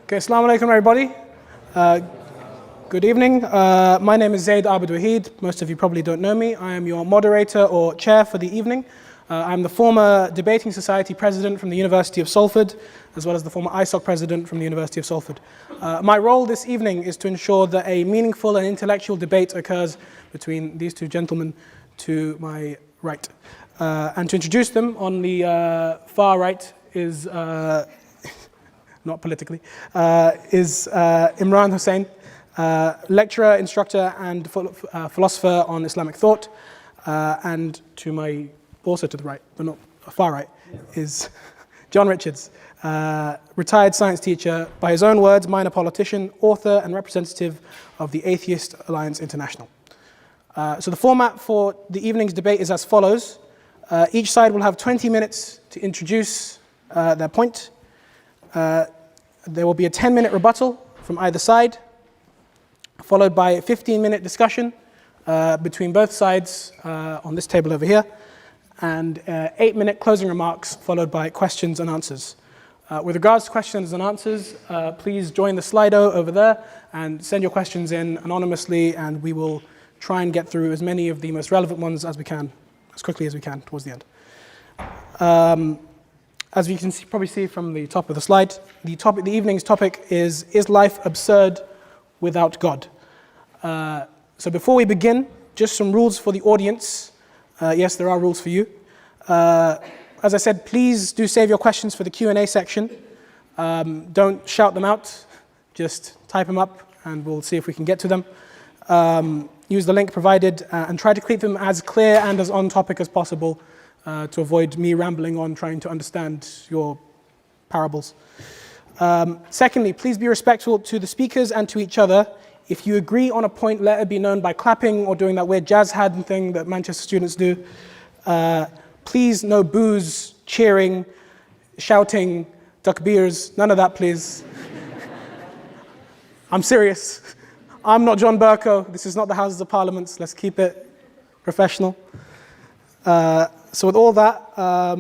Okay, assalamu alaikum everybody. Good evening. My name is Zaid Abed Wahid. Most of you probably don't know me. I am your moderator or chair for the evening. I'm the former Debating Society president from the University of Salford, as well as the former ISOC president from the University of Salford. My role this evening is to ensure that a meaningful and intellectual debate occurs between these two gentlemen to my right. And to introduce them, on the far right is, not politically, is Imran Hussein, lecturer, instructor, and philosopher on Islamic thought. And to my, also to the right, but not far right, is John Richards, retired science teacher, by his own words, minor politician, author, and representative of the Atheist Alliance International. So the format for the evening's debate is as follows. Each side will have 20 minutes to introduce their point. There will be a 10-minute rebuttal from either side, followed by a 15-minute discussion between both sides on this table over here, and 8-minute closing remarks followed by questions and answers. With regards to questions and answers, please join the Slido over there and send your questions in anonymously, and we will try and get through as many of the most relevant ones as we can, as quickly as we can towards the end. As you can probably see from the top of the slide, the evening's topic is life absurd without God? So before we begin, just some rules for the audience. Yes, there are rules for you. As I said, please do save your questions for the Q&A section. Don't shout them out, just type them up and we'll see if we can get to them. Use the link provided and try to keep them as clear and as on topic as possible to avoid me rambling on trying to understand your parables. Secondly, please be respectful to the speakers and to each other. If you agree on a point, let it be known by clapping or doing that weird jazz hand thing that Manchester students do. Please no boos, cheering, shouting, takbirs, none of that please. I'm serious. I'm not John Bercow. This is not the Houses of Parliament. Let's keep it professional. So with all that out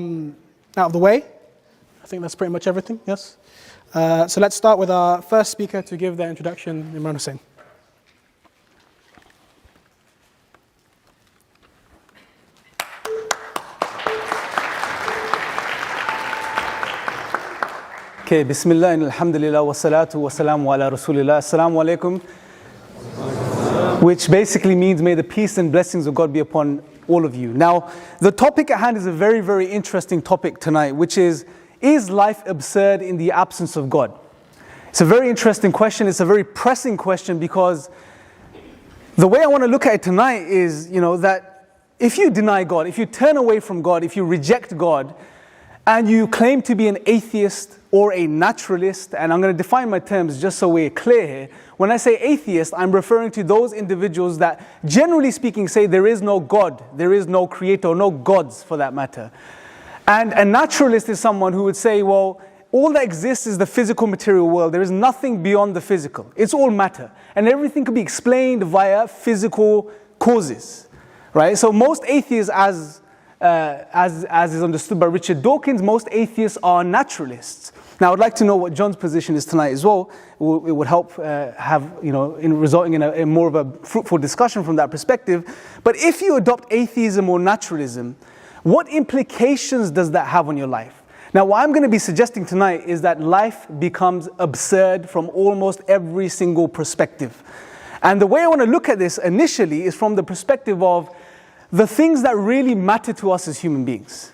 of the way, I think that's pretty much everything, yes? So let's start with our first speaker to give their introduction, Imran Hussein. Okay, Bismillah and Alhamdulillah wa salatu wa salamu ala Rasulillah. Assalamu alaikum. Which basically means may the peace and blessings of God be upon all of you. Now, the topic at hand is a very, very interesting topic tonight, which is life absurd in the absence of God? It's a very interesting question. It's a very pressing question because the way I want to look at it tonight is, that if you deny God, if you turn away from God, if you reject God, and you claim to be an atheist or a naturalist, and I'm going to define my terms just so we're clear here. When I say atheist, I'm referring to those individuals that, generally speaking, say there is no God, there is no creator, or no gods for that matter. And a naturalist is someone who would say, well, all that exists is the physical material world. There is nothing beyond the physical. It's all matter. And everything can be explained via physical causes, right? So most atheists, as is understood by Richard Dawkins, most atheists are naturalists. Now, I'd like to know what John's position is tonight as well. It would help resulting in a more of a fruitful discussion from that perspective. But if you adopt atheism or naturalism, what implications does that have on your life? Now, what I'm going to be suggesting tonight is that life becomes absurd from almost every single perspective. And the way I want to look at this initially is from the perspective of the things that really matter to us as human beings.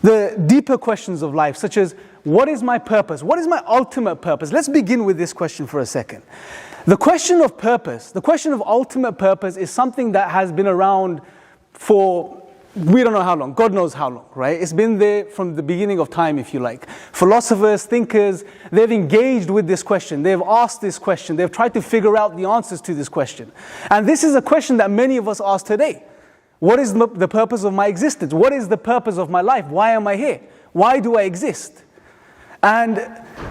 The deeper questions of life, such as, what is my purpose? What is my ultimate purpose? Let's begin with this question for a second. The question of purpose, the question of ultimate purpose is something that has been around for, we don't know how long, God knows how long, right? It's been there from the beginning of time, if you like. Philosophers, thinkers, they've engaged with this question. They've asked this question. They've tried to figure out the answers to this question. And this is a question that many of us ask today. What is the purpose of my existence? What is the purpose of my life? Why am I here? Why do I exist? And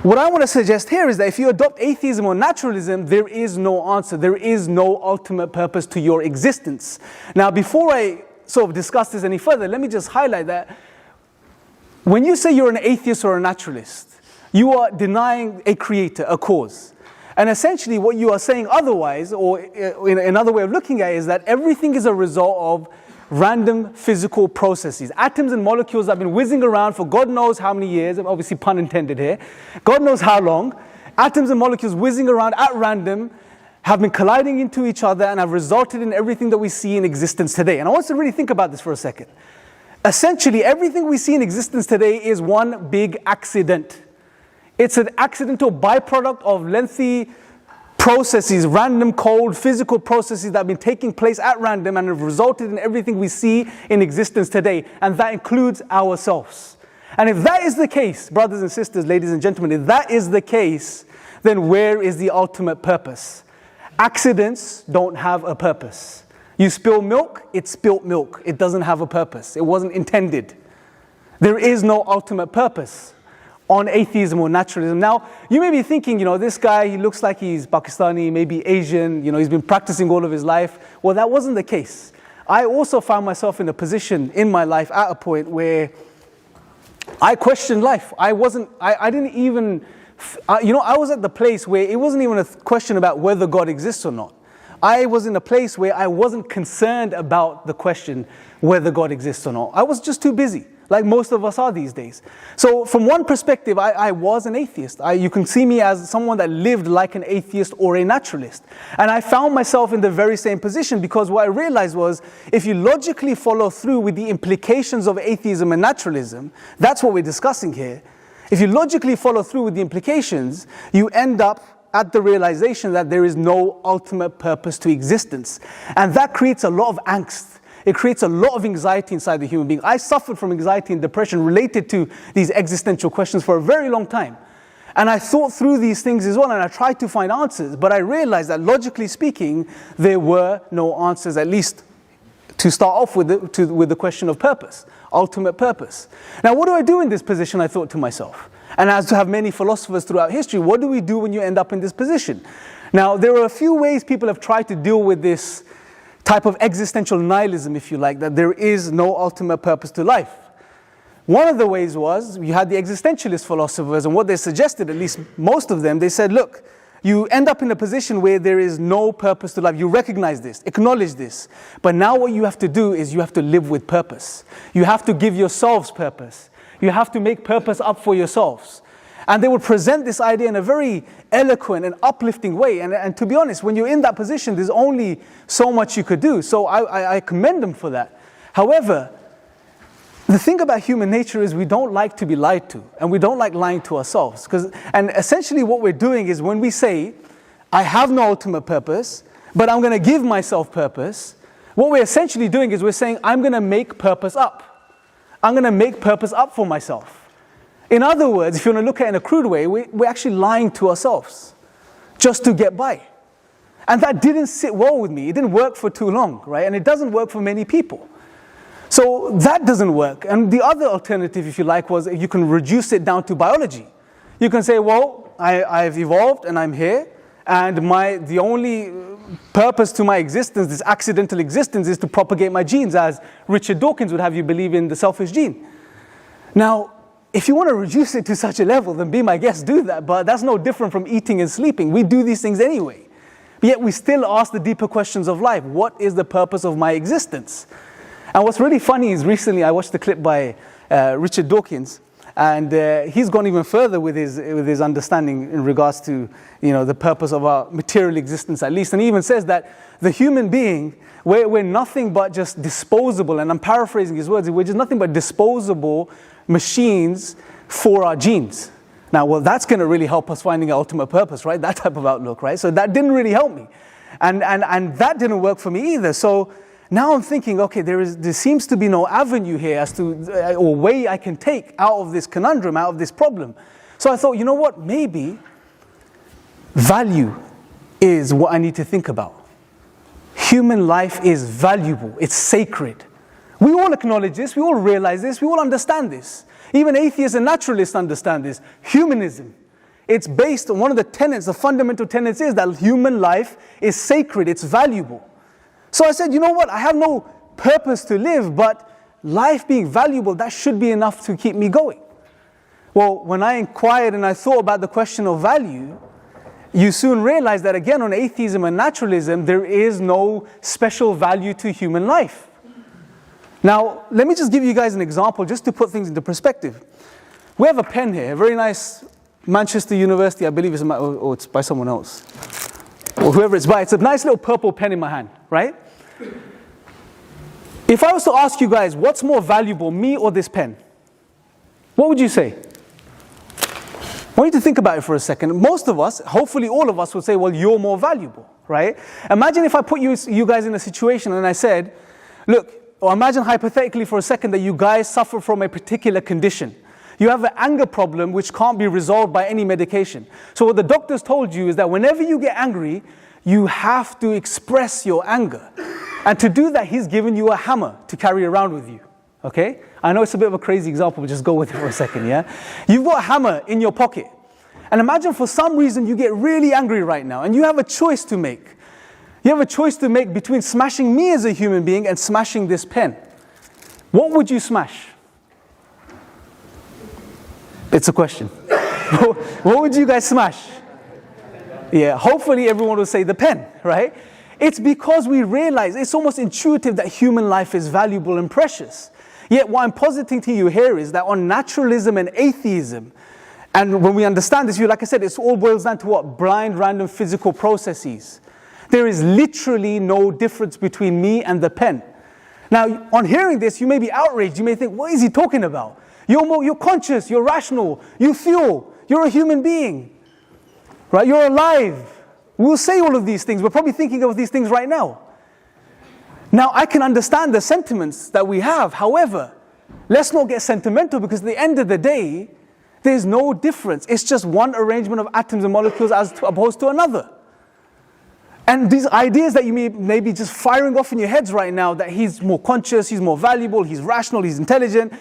what I want to suggest here is that if you adopt atheism or naturalism, there is no answer. There is no ultimate purpose to your existence. Now, before I sort of discuss this any further, let me just highlight that when you say you're an atheist or a naturalist, you are denying a creator, a cause. And essentially what you are saying otherwise, or in another way of looking at it, is that everything is a result of random physical processes. Atoms and molecules have been whizzing around for God knows how many years, obviously pun intended here, God knows how long. Atoms and molecules whizzing around at random have been colliding into each other and have resulted in everything that we see in existence today. And I want you to really think about this for a second. Essentially, everything we see in existence today is one big accident. It's an accidental byproduct of lengthy processes, random, cold, physical processes that have been taking place at random and have resulted in everything we see in existence today. And that includes ourselves. And if that is the case, brothers and sisters, ladies and gentlemen, if that is the case, then where is the ultimate purpose? Accidents don't have a purpose. You spill milk, it's spilt milk. It doesn't have a purpose. It wasn't intended. There is no ultimate purpose on atheism or naturalism. Now, you may be thinking, this guy, he looks like he's Pakistani, maybe Asian, he's been practicing all of his life. Well, that wasn't the case. I also found myself in a position in my life at a point where I questioned life. I was at the place where it wasn't even a question about whether God exists or not. I was in a place where I wasn't concerned about the question whether God exists or not. I was just too busy, like most of us are these days. So from one perspective, I was an atheist. You can see me as someone that lived like an atheist or a naturalist. And I found myself in the very same position because what I realized was, if you logically follow through with the implications of atheism and naturalism, that's what we're discussing here. If you logically follow through with the implications, you end up at the realization that there is no ultimate purpose to existence. And that creates a lot of angst. It creates a lot of anxiety inside the human being. I suffered from anxiety and depression related to these existential questions for a very long time. And I thought through these things as well, and I tried to find answers, but I realized that logically speaking, there were no answers, at least to start off with the question of purpose, ultimate purpose. Now, what do I do in this position, I thought to myself? And as have many philosophers throughout history, what do we do when you end up in this position? Now, there are a few ways people have tried to deal with this type of existential nihilism, if you like, that there is no ultimate purpose to life. One of the ways was, you had the existentialist philosophers, and what they suggested, at least most of them, they said, look, you end up in a position where there is no purpose to life. You recognize this, acknowledge this. But now what you have to do is you have to live with purpose. You have to give yourselves purpose. You have to make purpose up for yourselves. And they would present this idea in a very eloquent and uplifting way. And to be honest, when you're in that position, there's only so much you could do. So I commend them for that. However, the thing about human nature is we don't like to be lied to. And we don't like lying to ourselves. And essentially what we're doing is when we say, I have no ultimate purpose, but I'm going to give myself purpose, what we're essentially doing is we're saying, I'm going to make purpose up. I'm going to make purpose up for myself. In other words, if you want to look at it in a crude way, we're actually lying to ourselves just to get by. And that didn't sit well with me. It didn't work for too long, right? And it doesn't work for many people. So that doesn't work. And the other alternative, if you like, was you can reduce it down to biology. You can say, well, I've evolved and I'm here, and the only purpose to my existence, this accidental existence, is to propagate my genes, as Richard Dawkins would have you believe in the selfish gene. Now, if you want to reduce it to such a level, then be my guest, do that. But that's no different from eating and sleeping. We do these things anyway. But yet we still ask the deeper questions of life. What is the purpose of my existence? And what's really funny is recently I watched a clip by Richard Dawkins, and he's gone even further with his understanding in regards to the purpose of our material existence, at least. And he even says that the human being, we're nothing but just disposable, and I'm paraphrasing his words, we're just nothing but disposable machines for our genes. Now, well, that's going to really help us finding our ultimate purpose, right? That type of outlook, right? So that didn't really help me. And that didn't work for me either. So now I'm thinking, okay, there seems to be no avenue here as to, or way I can take out of this conundrum, out of this problem. So I thought, you know what? Maybe value is what I need to think about. Human life is valuable. It's sacred. We all acknowledge this, we all realize this, we all understand this. Even atheists and naturalists understand this. Humanism. It's based on one of the tenets, the fundamental tenets is that human life is sacred, it's valuable. So I said, you know what, I have no purpose to live, but life being valuable, that should be enough to keep me going. Well, when I inquired and I thought about the question of value, you soon realize that again on atheism and naturalism, there is no special value to human life. Now, let me just give you guys an example just to put things into perspective. We have a pen here, a very nice Manchester University, I believe it's by someone else, or whoever it's by. It's a nice little purple pen in my hand, right? If I was to ask you guys, what's more valuable, me or this pen? What would you say? I want you to think about it for a second. Most of us, hopefully all of us, would say, well, you're more valuable, right? Imagine if I put you guys in a situation and I said, look, or imagine hypothetically for a second that you guys suffer from a particular condition. You have an anger problem which can't be resolved by any medication. So what the doctors told you is that whenever you get angry, you have to express your anger. And to do that, he's given you a hammer to carry around with you. Okay? I know it's a bit of a crazy example, but just go with it for a second, yeah? You've got a hammer in your pocket. And imagine for some reason you get really angry right now and you have a choice to make. You have a choice to make between smashing me as a human being and smashing this pen. What would you smash? It's a question. What would you guys smash? Yeah, hopefully everyone will say the pen, right? It's because we realize, it's almost intuitive that human life is valuable and precious. Yet what I'm positing to you here is that on naturalism and atheism, and when we understand this, like I said, it all boils down to what? Blind, random physical processes. There is literally no difference between me and the pen. Now, on hearing this, you may be outraged. You may think, what is he talking about? You're conscious, you're rational, you feel, you're a human being, right? You're alive. We'll say all of these things. We're probably thinking of these things right now. Now, I can understand the sentiments that we have. However, let's not get sentimental because at the end of the day, there's no difference. It's just one arrangement of atoms and molecules as opposed to another. And these ideas that you may be just firing off in your heads right now, that he's more conscious, he's more valuable, he's rational, he's intelligent,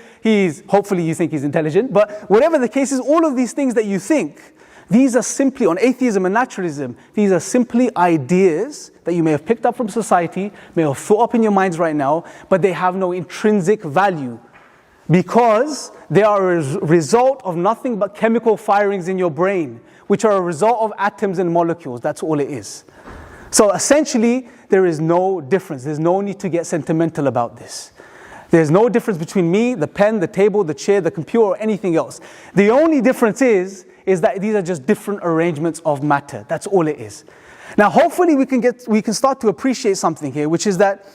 hopefully you think he's intelligent, but whatever the case is, all of these things that you think, these are simply, on atheism and naturalism, these are simply ideas that you may have picked up from society, may have thought up in your minds right now, but they have no intrinsic value because they are a result of nothing but chemical firings in your brain, which are a result of atoms and molecules. That's all it is. So essentially, there is no difference. There's no need to get sentimental about this. There's no difference between me, the pen, the table, the chair, the computer, or anything else. The only difference is that these are just different arrangements of matter. That's all it is. Now, hopefully we can start to appreciate something here, which is that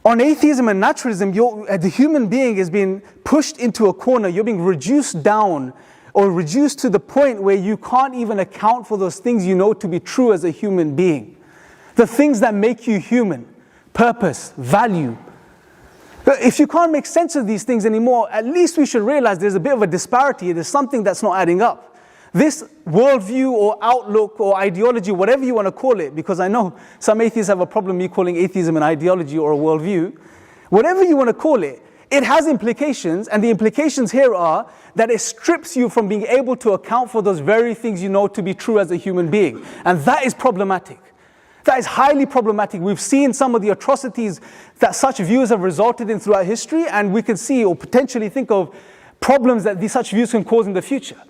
on atheism and naturalism, the human being is being pushed into a corner. You're being reduced down or reduced to the point where you can't even account for those things you know to be true as a human being. The things that make you human, purpose, value. If you can't make sense of these things anymore, at least we should realize there's a bit of a disparity. There's something that's not adding up. This worldview or outlook or ideology, whatever you want to call it, because I know some atheists have a problem me calling atheism an ideology or a worldview, whatever you want to call it, it has implications, and the implications here are that it strips you from being able to account for those very things you know to be true as a human being. And that is problematic. That is highly problematic. We've seen some of the atrocities that such views have resulted in throughout history, and we can see or potentially think of problems that such views can cause in the future.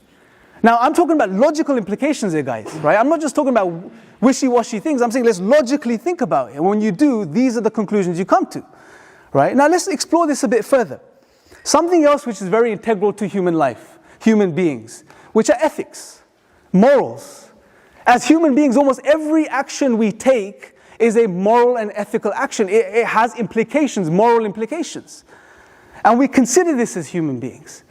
Now, I'm talking about logical implications here, guys, right? I'm not just talking about wishy-washy things. I'm saying let's logically think about it. And when you do, these are the conclusions you come to, right? Now, let's explore this a bit further. Something else which is very integral to human life, human beings, which are ethics, morals. As human beings, almost every action we take is a moral and ethical action. It has implications, moral implications. And we consider this as human beings.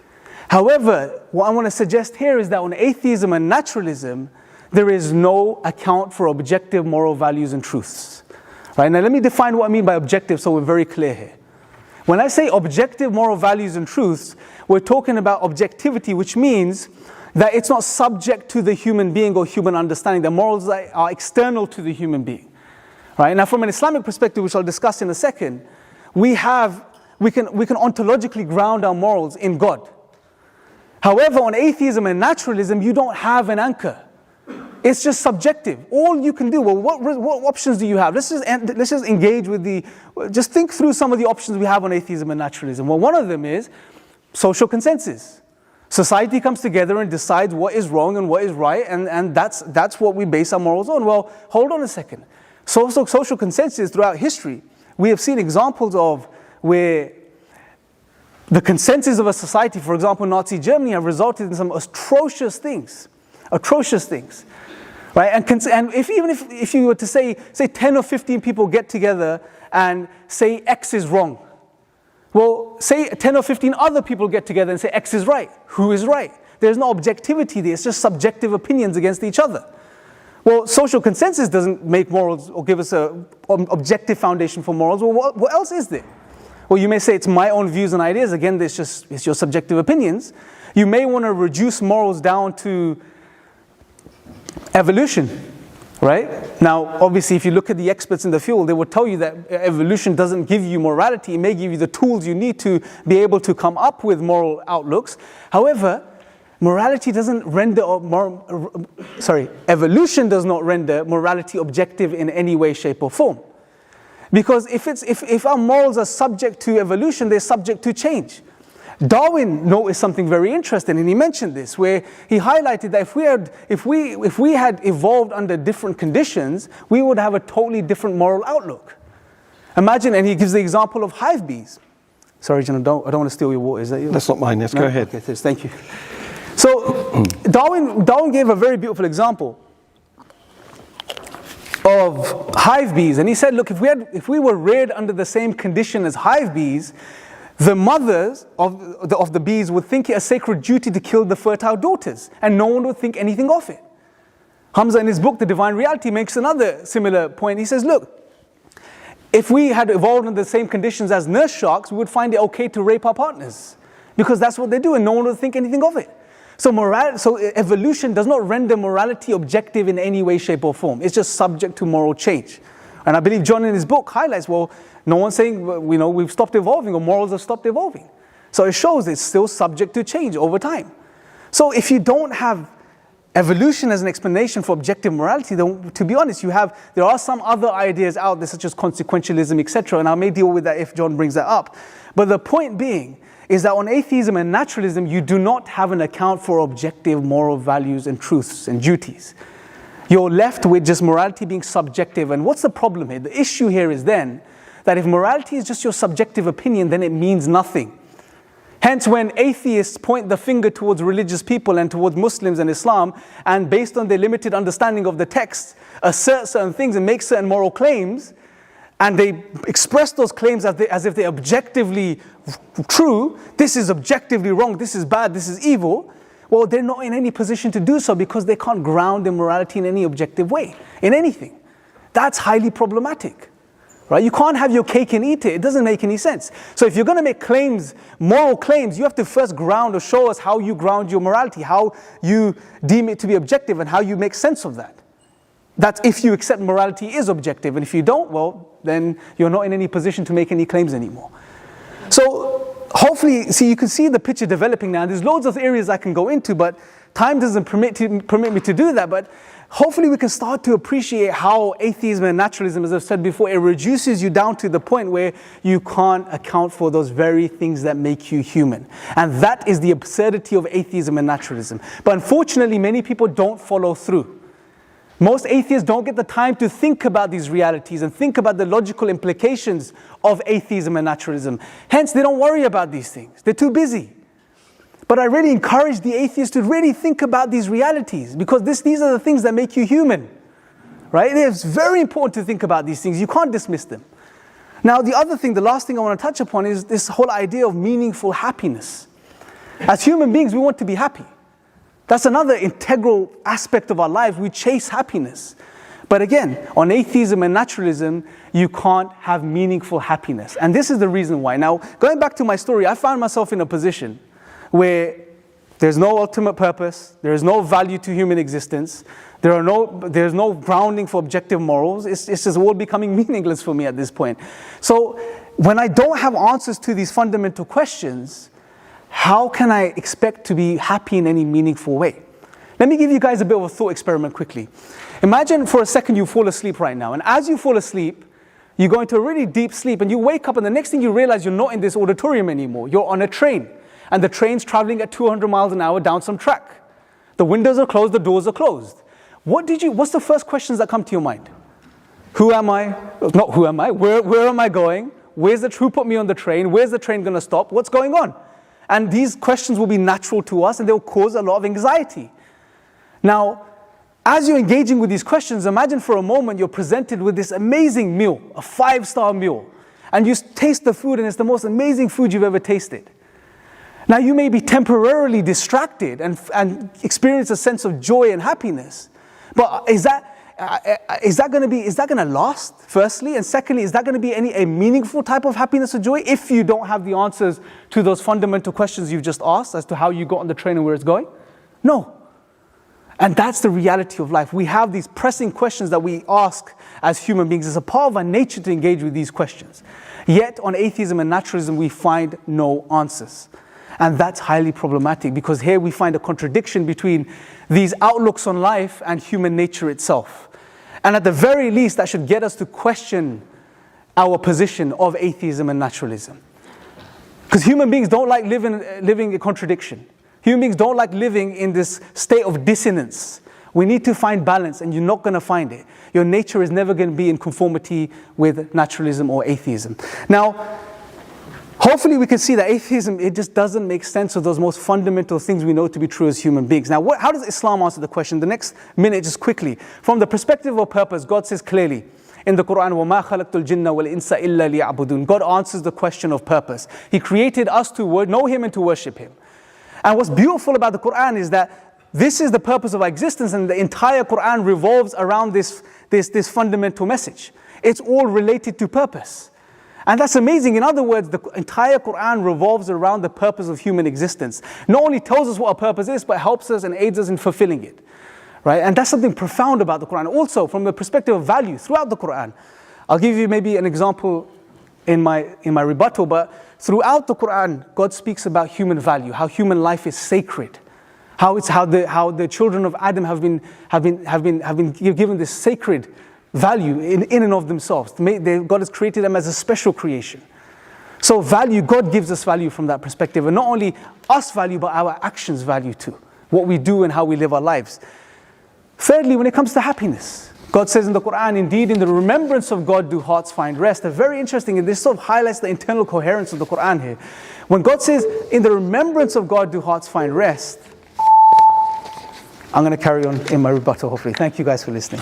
However, what I want to suggest here is that on atheism and naturalism, there is no account for objective moral values and truths. Right? Now let me define what I mean by objective so we're very clear here. When I say objective moral values and truths, we're talking about objectivity, which means that it's not subject to the human being or human understanding. The morals are external to the human being. Right? Now from an Islamic perspective, which I'll discuss in a second, we can ontologically ground our morals in God. However, on atheism and naturalism, you don't have an anchor. It's just subjective. All you can do, well, what options do you have? Let's just engage with just think through some of the options we have on atheism and naturalism. Well, one of them is social consensus. Society comes together and decides what is wrong and what is right, and that's what we base our morals on. Well, hold on a second. Social consensus throughout history, we have seen examples of where the consensus of a society, for example, Nazi Germany, have resulted in some atrocious things. Right? And if you were to say 10 or 15 people get together and say X is wrong, well, say 10 or 15 other people get together and say X is right. Who is right? There's no objectivity there. It's just subjective opinions against each other. Well, social consensus doesn't make morals or give us an objective foundation for morals. Well, what else is there? Well, you may say it's my own views and ideas. Again, it's your subjective opinions. You may want to reduce morals down to evolution. Right? Now, obviously, if you look at the experts in the field, they will tell you that evolution doesn't give you morality. It may give you the tools you need to be able to come up with moral outlooks. However, evolution does not render morality objective in any way, shape, or form. Because if our morals are subject to evolution, they're subject to change. Darwin noticed something very interesting, and he mentioned this, where he highlighted that if we had evolved under different conditions, we would have a totally different moral outlook. Imagine, and he gives the example of hive bees. Sorry, John, I don't want to steal your water. Is that yours? That's not mine. Yes, go ahead. Okay, thank you. So Darwin gave a very beautiful example of hive bees, and he said, look, if we were reared under the same condition as hive bees, the mothers of the bees would think it a sacred duty to kill the fertile daughters, and no one would think anything of it. Hamza, in his book, The Divine Reality, makes another similar point. He says, look, if we had evolved under the same conditions as nurse sharks, we would find it okay to rape our partners, because that's what they do, and no one would think anything of it. So evolution does not render morality objective in any way, shape, or form. It's just subject to moral change. And I believe John in his book highlights, well, no one's saying, we've stopped evolving or morals have stopped evolving. So it shows it's still subject to change over time. So if you don't have evolution as an explanation for objective morality, then to be honest, there are some other ideas out there such as consequentialism, etc. And I may deal with that if John brings that up. But the point being is that on atheism and naturalism, you do not have an account for objective moral values and truths and duties. You're left with just morality being subjective. And what's the problem here? The issue here is then that if morality is just your subjective opinion, then it means nothing. Hence, when atheists point the finger towards religious people and towards Muslims and Islam, and based on their limited understanding of the text, assert certain things and make certain moral claims, and they express those claims as if they're objectively true, this is objectively wrong, this is bad, this is evil, well, they're not in any position to do so because they can't ground their morality in any objective way, in anything. That's highly problematic. Right? You can't have your cake and eat it. It doesn't make any sense. So if you're going to make claims, moral claims, you have to first ground or show us how you ground your morality, how you deem it to be objective, and how you make sense of that. That's if you accept morality is objective. And if you don't, well, then you're not in any position to make any claims anymore. So hopefully, you can see the picture developing now. There's loads of areas I can go into, but time doesn't permit me to do that. But hopefully we can start to appreciate how atheism and naturalism, as I've said before, it reduces you down to the point where you can't account for those very things that make you human. And that is the absurdity of atheism and naturalism. But unfortunately, many people don't follow through. Most atheists don't get the time to think about these realities and think about the logical implications of atheism and naturalism. Hence, they don't worry about these things. They're too busy. But I really encourage the atheists to really think about these realities, because these are the things that make you human, right? It's very important to think about these things. You can't dismiss them. Now, the last thing I want to touch upon is this whole idea of meaningful happiness. As human beings, we want to be happy. That's another integral aspect of our lives. We chase happiness. But again, on atheism and naturalism, you can't have meaningful happiness. And this is the reason why. Now, going back to my story, I found myself in a position where there's no ultimate purpose, there is no value to human existence, there's no grounding for objective morals. It's just all becoming meaningless for me at this point. So when I don't have answers to these fundamental questions, how can I expect to be happy in any meaningful way? Let me give you guys a bit of a thought experiment quickly. Imagine for a second you fall asleep right now, and as you fall asleep, you go into a really deep sleep, and you wake up, and the next thing you realize you're not in this auditorium anymore. You're on a train. and the train's traveling at 200 miles an hour down some track. The windows are closed, the doors are closed. What's the first questions that come to your mind? Who am I? Not who am I, where am I going? Who put me on the train? Where's the train going to stop? What's going on? And these questions will be natural to us and they'll cause a lot of anxiety. Now, as you're engaging with these questions, imagine for a moment you're presented with this amazing meal, a 5-star meal, and you taste the food and it's the most amazing food you've ever tasted. Now, you may be temporarily distracted and experience a sense of joy and happiness, but is that going to last, firstly? And secondly, is that going to be a meaningful type of happiness or joy if you don't have the answers to those fundamental questions you've just asked as to how you got on the train and where it's going? No. And that's the reality of life. We have these pressing questions that we ask as human beings. It's a part of our nature to engage with these questions. Yet on atheism and naturalism, we find no answers. And that's highly problematic because here we find a contradiction between these outlooks on life and human nature itself. And at the very least, that should get us to question our position of atheism and naturalism. Because human beings don't like living a contradiction. Human beings don't like living in this state of dissonance. We need to find balance, and you're not going to find it. Your nature is never going to be in conformity with naturalism or atheism. Now, hopefully we can see that atheism, it just doesn't make sense of those most fundamental things we know to be true as human beings. Now, how does Islam answer the question? The next minute, just quickly. From the perspective of purpose, God says clearly in the Quran, وَمَا خَلَقْتُ الْجِنَّ وَالْإِنسَ إِلَّا لِيَعْبُدُونَ. God answers the question of purpose. He created us to know Him and to worship Him. And what's beautiful about the Quran is that this is the purpose of our existence, and the entire Quran revolves around this fundamental message. It's all related to purpose. And that's amazing. In other words, the entire Quran revolves around the purpose of human existence. Not only tells us what our purpose is, but helps us and aids us in fulfilling it. Right? And that's something profound about the Quran. Also, from the perspective of value throughout the Quran. I'll give you maybe an example in my rebuttal, but throughout the Quran, God speaks about human value, how human life is sacred, how the children of Adam have been given this sacred value in and of themselves. God has created them as a special creation. So value, God gives us value from that perspective, and not only us value, but our actions value too, what we do and how we live our lives. Thirdly, when it comes to happiness, God says in the Quran, indeed, in the remembrance of God do hearts find rest. They're very interesting, and this sort of highlights the internal coherence of the Quran here. When God says, in the remembrance of God do hearts find rest, I'm going to carry on in my rebuttal, hopefully. Thank you guys for listening.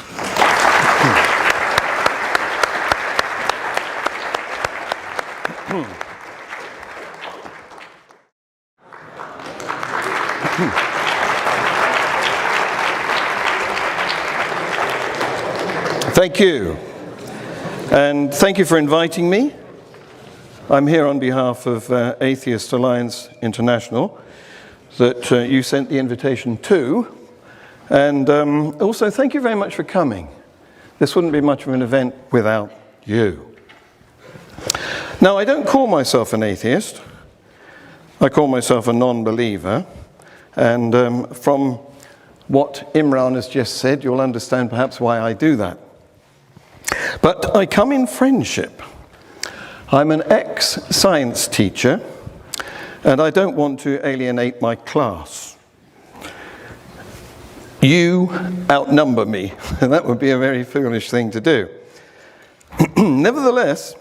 Thank you. And thank you for inviting me. I'm here on behalf of Atheist Alliance International that you sent the invitation to. And also thank you very much for coming. This wouldn't be much of an event without you. Now, I don't call myself an atheist. I call myself a non-believer. And from what Imran has just said, you'll understand perhaps why I do that. But I come in friendship. I'm an ex-science teacher, and I don't want to alienate my class. You outnumber me, and that would be a very foolish thing to do. Nevertheless,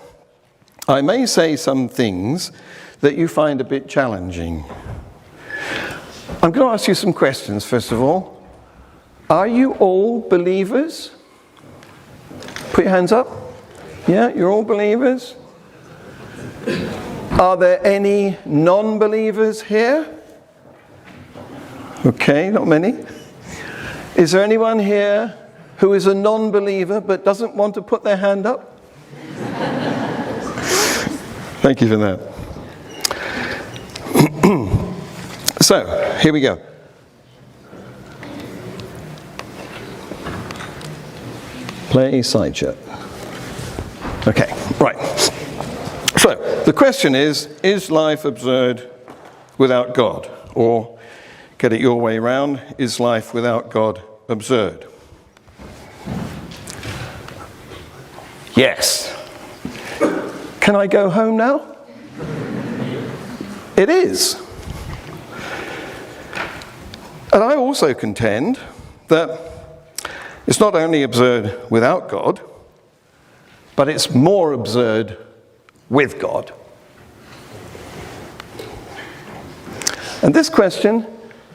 I may say some things that you find a bit challenging. I'm going to ask you some questions, first of all. Are you all believers? Put your hands up. Yeah, you're all believers? Are there any non-believers here? Okay, not many. Is there anyone here who is a non-believer but doesn't want to put their hand up? Thank you for that. So, here we go. Play sideshow. Okay, right. So, the question is life absurd without God? Or, get it your way round, is life without God absurd? Yes. Can I go home now? It is. And I also contend that it's not only absurd without God, but it's more absurd with God. And this question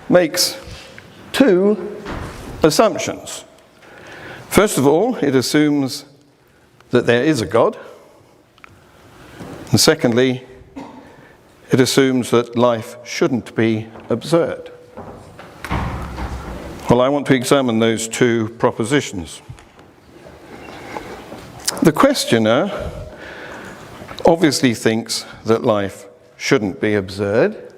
makes two assumptions. First of all, it assumes that there is a God. And secondly, it assumes that life shouldn't be absurd. Well, I want to examine those two propositions. The questioner obviously thinks that life shouldn't be absurd.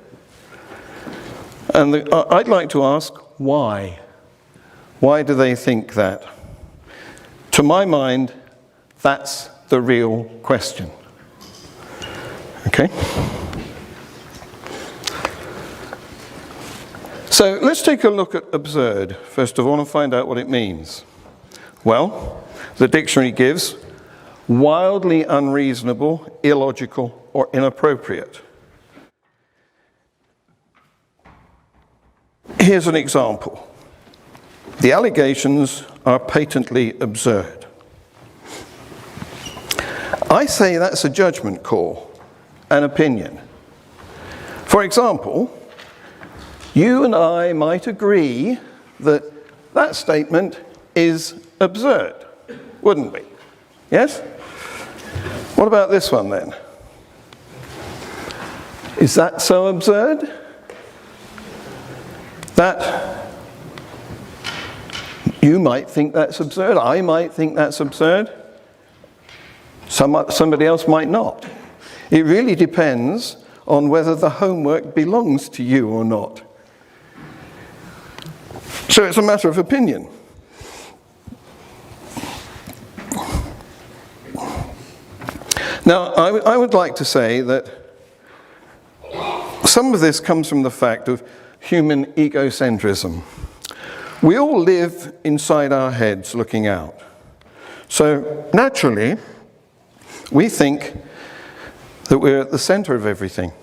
And I'd like to ask, why? Why do they think that? To my mind, that's the real question. Okay? So let's take a look at absurd, first of all, and find out what it means. Well, the dictionary gives wildly unreasonable, illogical, or inappropriate. Here's an example. The allegations are patently absurd. I say that's a judgment call, an opinion. For example, you and I might agree that that statement is absurd, wouldn't we? Yes? What about this one then? Is that so absurd? That you might think that's absurd, I might think that's absurd, somebody else might not. It really depends on whether the homework belongs to you or not. So it's a matter of opinion. Now, I would like to say that some of this comes from the fact of human egocentrism. We all live inside our heads looking out. So naturally, we think that we're at the center of everything.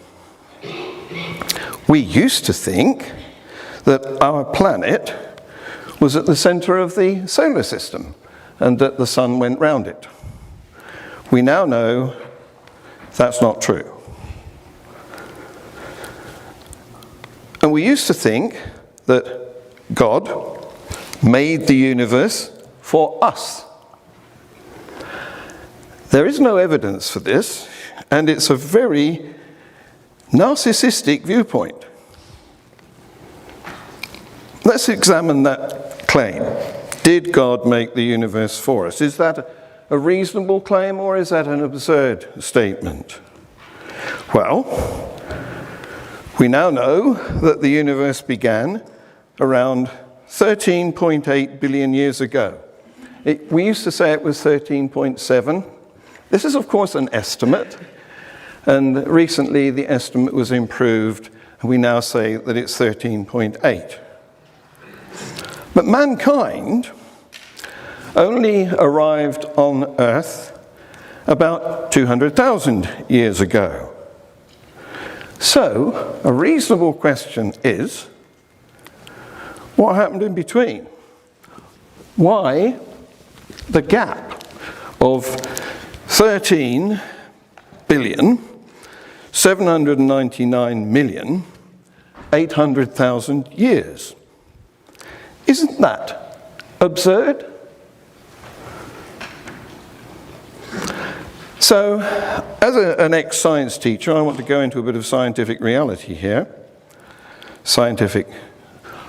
We used to think that our planet was at the center of the solar system and that the sun went round it. We now know that's not true. And we used to think that God made the universe for us. There is no evidence for this, and it's a very narcissistic viewpoint. Let's examine that claim. Did God make the universe for us? Is that a reasonable claim, or is that an absurd statement? Well, we now know that the universe began around 13.8 billion years ago. We used to say it was 13.7. This is, of course, an estimate, and recently the estimate was improved, and we now say that it's 13.8. But mankind only arrived on Earth about 200,000 years ago. So, a reasonable question is, what happened in between? Why the gap of 13,799,800,000 years? Isn't that absurd? So, as an ex-science teacher, I want to go into a bit of scientific reality here. Scientific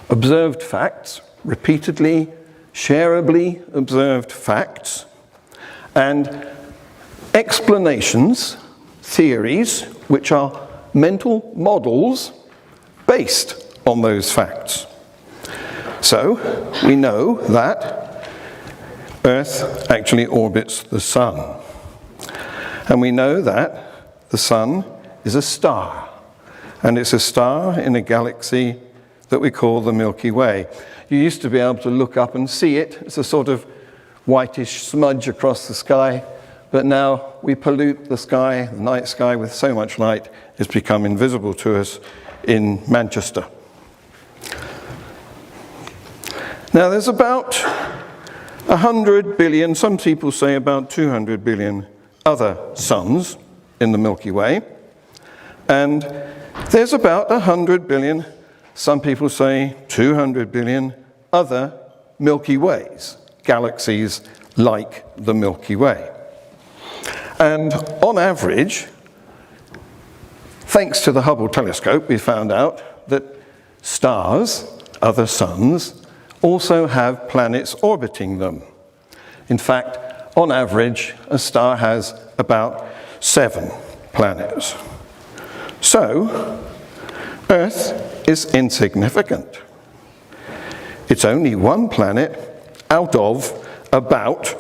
observed facts, repeatedly, shareably observed facts, and explanations, theories, which are mental models based on those facts. So, we know that Earth actually orbits the Sun. And we know that the Sun is a star. And it's a star in a galaxy that we call the Milky Way. You used to be able to look up and see it. It's a sort of whitish smudge across the sky. But now we pollute the sky, the night sky, with so much light, it's become invisible to us in Manchester. Now, there's about 100 billion, some people say about 200 billion other suns in the Milky Way. And there's about 100 billion, some people say 200 billion other Milky Ways, galaxies like the Milky Way. And on average, thanks to the Hubble telescope, we found out that stars, other suns, also have planets orbiting them. In fact, on average, a star has about 7 planets. So, Earth is insignificant. It's only 1 planet out of about,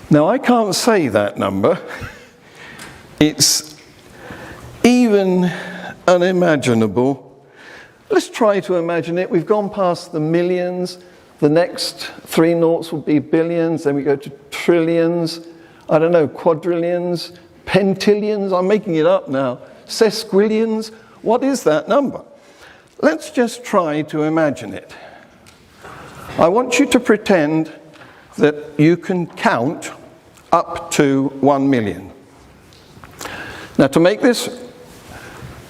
now I can't say that number, it's even unimaginable. Let's try to imagine it. We've gone past the millions, the next 3 noughts will be billions, then we go to trillions, I don't know, quadrillions, pentillions, I'm making it up now, sesquillions. What is that number? Let's just try to imagine it. I want you to pretend that you can count up to 1 million. Now, to make this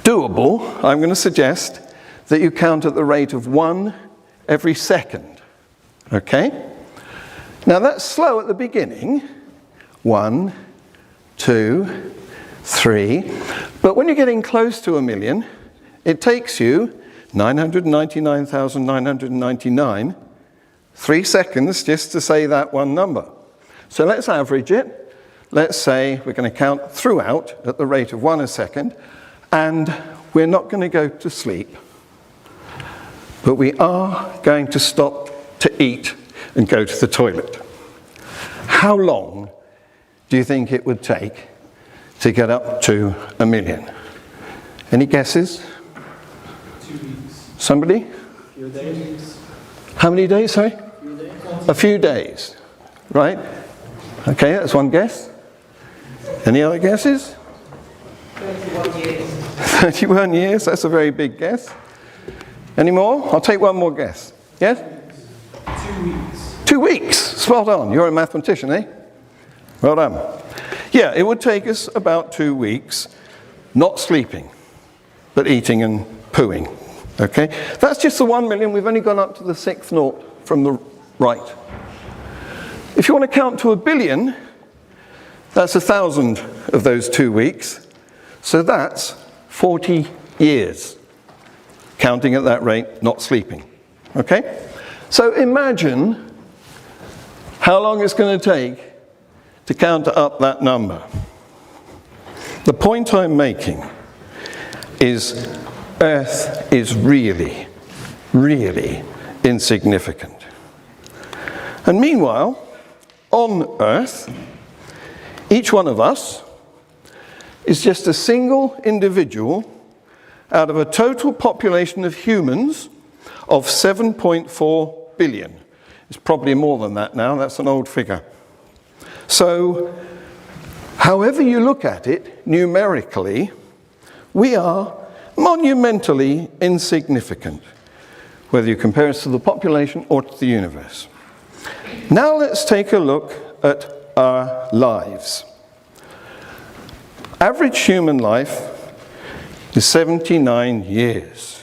doable, I'm going to suggest that you count at the rate of 1 every second. Okay? Now, that's slow at the beginning. 1, 2, 3. But when you're getting close to 1 million, it takes you 999,999, 3 seconds just to say that one number. So let's average it. Let's say we're going to count throughout at the rate of 1 a second, and we're not going to go to sleep. But we are going to stop to eat and go to the toilet. How long do you think it would take to get up to 1 million? Any guesses? 2 weeks. Somebody? A few days. How many days, sorry? A few days. A few days, right? Okay, that's one guess. Any other guesses? 31 years. 31 years, that's a very big guess. Any more? I'll take one more guess. Yes? 2 weeks. 2 weeks, spot on. You're a mathematician, eh? Well done. Yeah, it would take us about 2 weeks, not sleeping, but eating and pooing. Okay? That's just the 1 million. We've only gone up to the 6th nought from the right. If you want to count to 1 billion, that's 1,000 of those 2 weeks. So that's 40 years, counting at that rate, not sleeping. Okay? So imagine how long it's going to take to count up that number. The point I'm making is Earth is really, really insignificant. And meanwhile, on Earth, each one of us is just a single individual out of a total population of humans of 7.4 billion. It's probably more than that now, that's an old figure. So, however you look at it, numerically, we are monumentally insignificant, whether you compare us to the population or to the universe. Now let's take a look at our lives. Average human life is 79 years.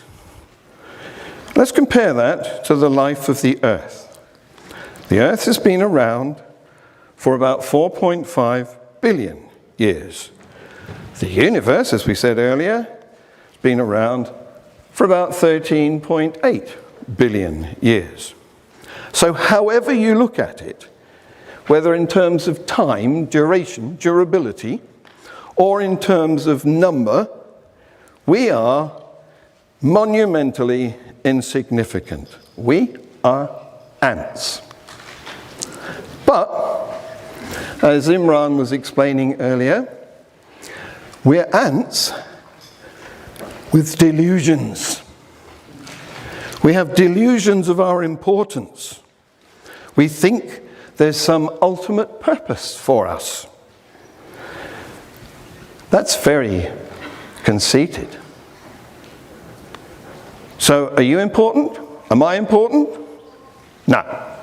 Let's compare that to the life of the Earth. The Earth has been around for about 4.5 billion years. The universe, as we said earlier, has been around for about 13.8 billion years. So however you look at it, whether in terms of time, duration, durability, or in terms of number, we are monumentally insignificant. We are ants. But, as Imran was explaining earlier, we're ants with delusions. We have delusions of our importance. We think there's some ultimate purpose for us. That's very conceited. So, are you important? Am I important? Now,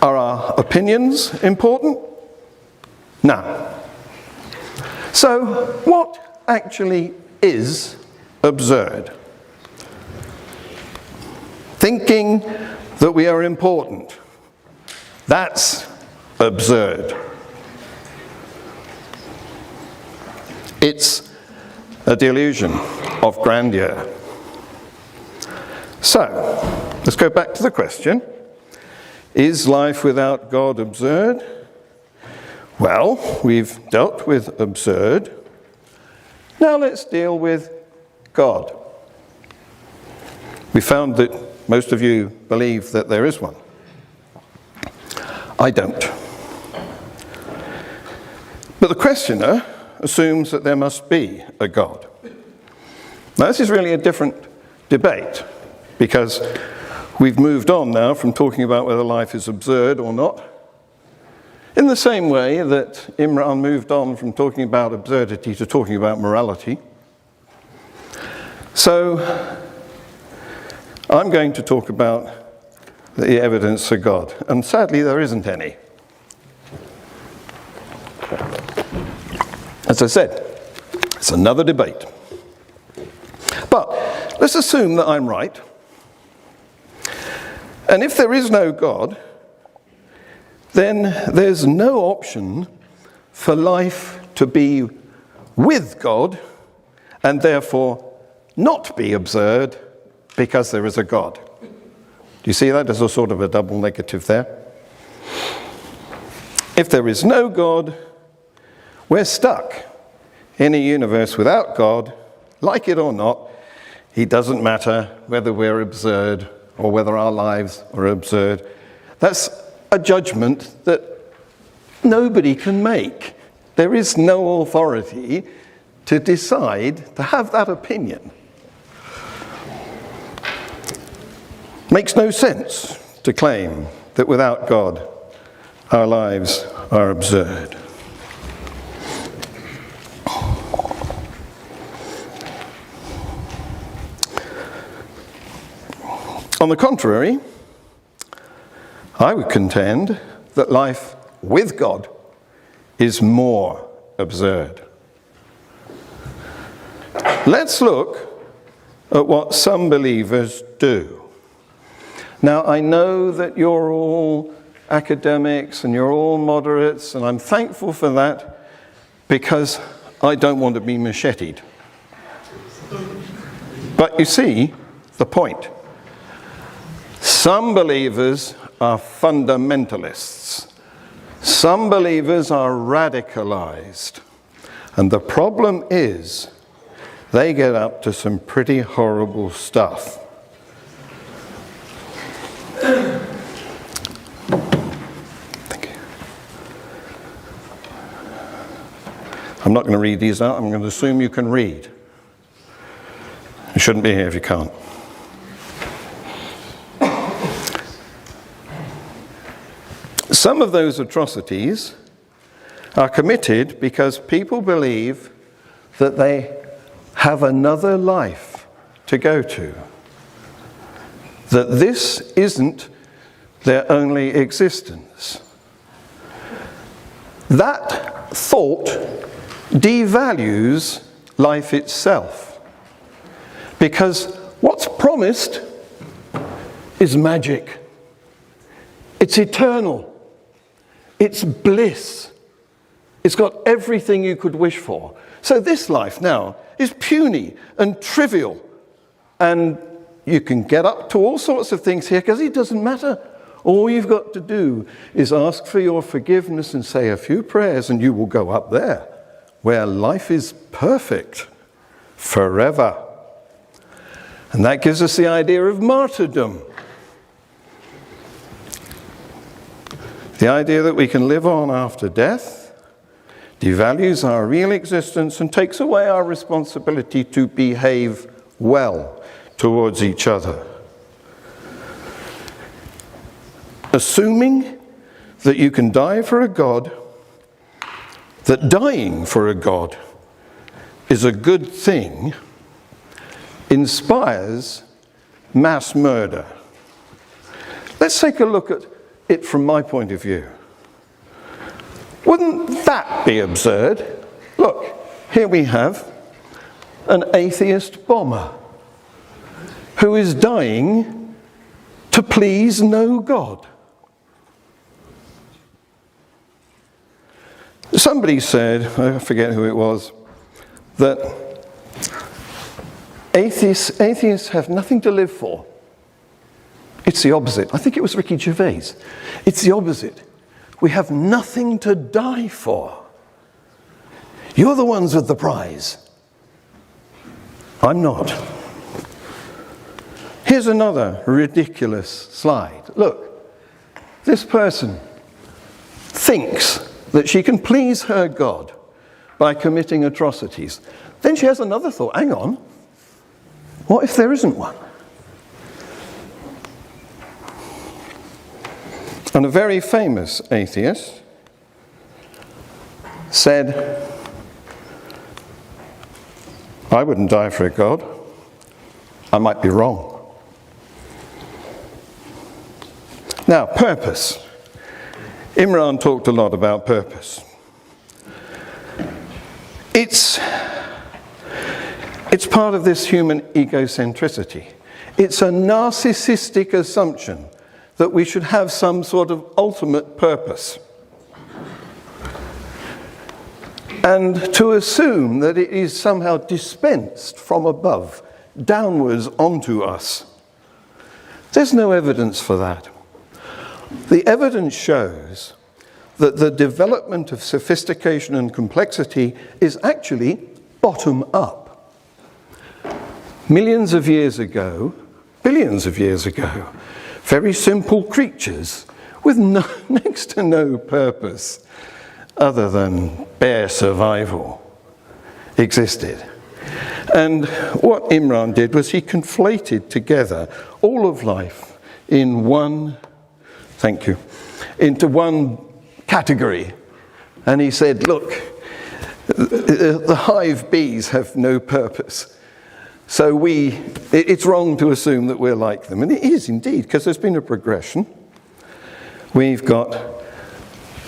are our opinions important? No. So, what actually is absurd? Thinking that we are important. That's absurd. It's a delusion of grandeur. So, let's go back to the question. Is life without God absurd? Well, we've dealt with absurd. Now let's deal with God. We found that most of you believe that there is one. I don't. But the questioner assumes that there must be a God. Now this is really a different debate, because we've moved on now from talking about whether life is absurd or not, in the same way that Imran moved on from talking about absurdity to talking about morality. So I'm going to talk about the evidence for God, and sadly there isn't any. As I said, it's another debate. But let's assume that I'm right. And if there is no God, then there's no option for life to be with God and therefore not be absurd because there is a God. Do you see that? There's a sort of a double negative there. If there is no God, we're stuck in a universe without God. Like it or not, it doesn't matter whether we're absurd or whether our lives are absurd. That's a judgment that nobody can make. There is no authority to decide to have that opinion. Makes no sense to claim that without God, our lives are absurd. On the contrary, I would contend that life with God is more absurd. Let's look at what some believers do. Now, I know that you're all academics and you're all moderates, and I'm thankful for that because I don't want to be macheted. But you see the point. Some believers are fundamentalists. Some believers are radicalized. And the problem is, they get up to some pretty horrible stuff. Thank you. I'm not going to read these out. I'm going to assume you can read. You shouldn't be here if you can't. Some of those atrocities are committed because people believe that they have another life to go to, that this isn't their only existence. That thought devalues life itself, because what's promised is magic. It's eternal. It's bliss. It's got everything you could wish for. So this life now is puny and trivial. And you can get up to all sorts of things here because it doesn't matter. All you've got to do is ask for your forgiveness and say a few prayers, and you will go up there where life is perfect forever. And that gives us the idea of martyrdom. The idea that we can live on after death devalues our real existence and takes away our responsibility to behave well towards each other. Assuming that you can die for a God, that dying for a God is a good thing, inspires mass murder. Let's take a look at it from my point of view. Wouldn't that be absurd? Look, here we have an atheist bomber who is dying to please no God. Somebody said, I forget who it was, that atheists have nothing to live for. It's the opposite. I think it was Ricky Gervais. It's the opposite. We have nothing to die for. You're the ones with the prize. I'm not. Here's another ridiculous slide. Look, this person thinks that she can please her God by committing atrocities. Then she has another thought. Hang on. What if there isn't one? And a very famous atheist said, I wouldn't die for a God. I might be wrong. Now, purpose. Imran talked a lot about purpose. It's part of this human egocentricity. It's a narcissistic assumption that we should have some sort of ultimate purpose. And to assume that it is somehow dispensed from above, downwards onto us. There's no evidence for that. The evidence shows that the development of sophistication and complexity is actually bottom up. Millions of years ago, billions of years ago, very simple creatures with next to no purpose other than bare survival existed. And what Imran did was he conflated together all of life in one, thank you, into one category. And he said, look, the hive bees have no purpose. So it's wrong to assume that we're like them. And it is indeed, because there's been a progression. We've got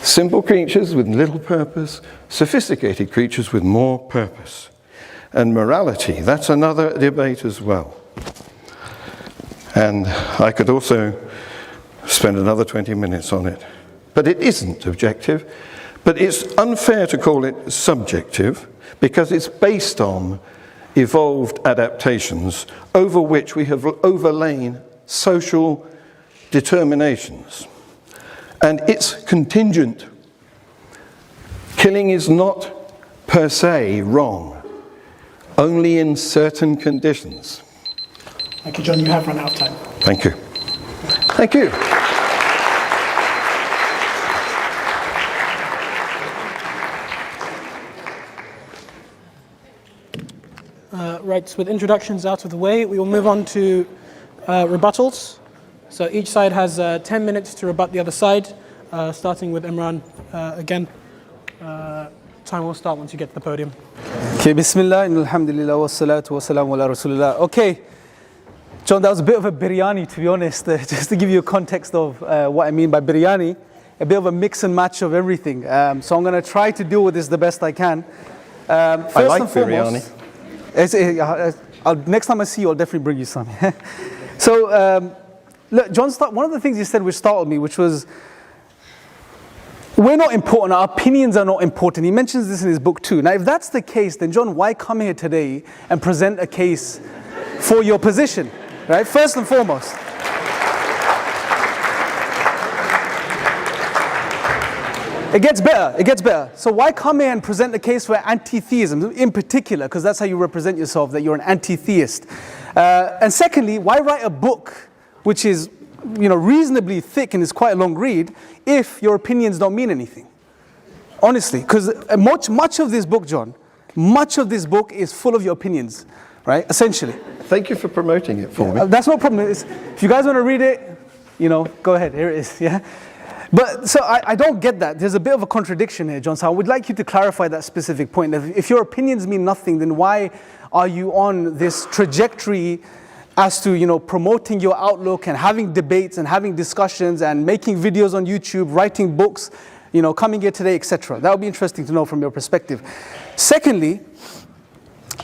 simple creatures with little purpose, sophisticated creatures with more purpose. And morality, that's another debate as well. And I could also spend another 20 minutes on it. But it isn't objective. But it's unfair to call it subjective, because it's based on evolved adaptations over which we have overlain social determinations. And it's contingent. Killing is not per se wrong, only in certain conditions. Thank you, John. You have run out of time. Thank you. Thank you. Right, so with introductions out of the way, we will move on to rebuttals. So each side has 10 minutes to rebut the other side, starting with Imran again. Time will start once you get to the podium. Okay, Bismillah, alhamdulillah, wa salatu wa salamu ala rasulillah. Okay, John, that was a bit of a biryani, to be honest, just to give you a context of what I mean by biryani, a bit of a mix and match of everything. So I'm going to try to deal with this the best I can. First I like and foremost, biryani. Next time I see you, I'll definitely bring you some. So, look, John, one of the things you said which startled me, which was, we're not important, our opinions are not important. He mentions this in his book too. Now, if that's the case, then John, why come here today and present a case for your position, right? First and foremost. It gets better. So why come here and present a case for anti-theism in particular, because that's how you represent yourself, that you're an anti-theist. And secondly, why write a book which is, reasonably thick and is quite a long read if your opinions don't mean anything? Honestly, because much of this book, John, much of this book is full of your opinions, right? Essentially. Thank you for promoting it for me. That's no problem. If you guys want to read it, go ahead. Here it is. Yeah. But so I don't get that. There's a bit of a contradiction here, John. So I would like you to clarify that specific point. If your opinions mean nothing, then why are you on this trajectory as to, you know, promoting your outlook and having debates and having discussions and making videos on YouTube, writing books, you know, coming here today, etc. That would be interesting to know from your perspective. Secondly,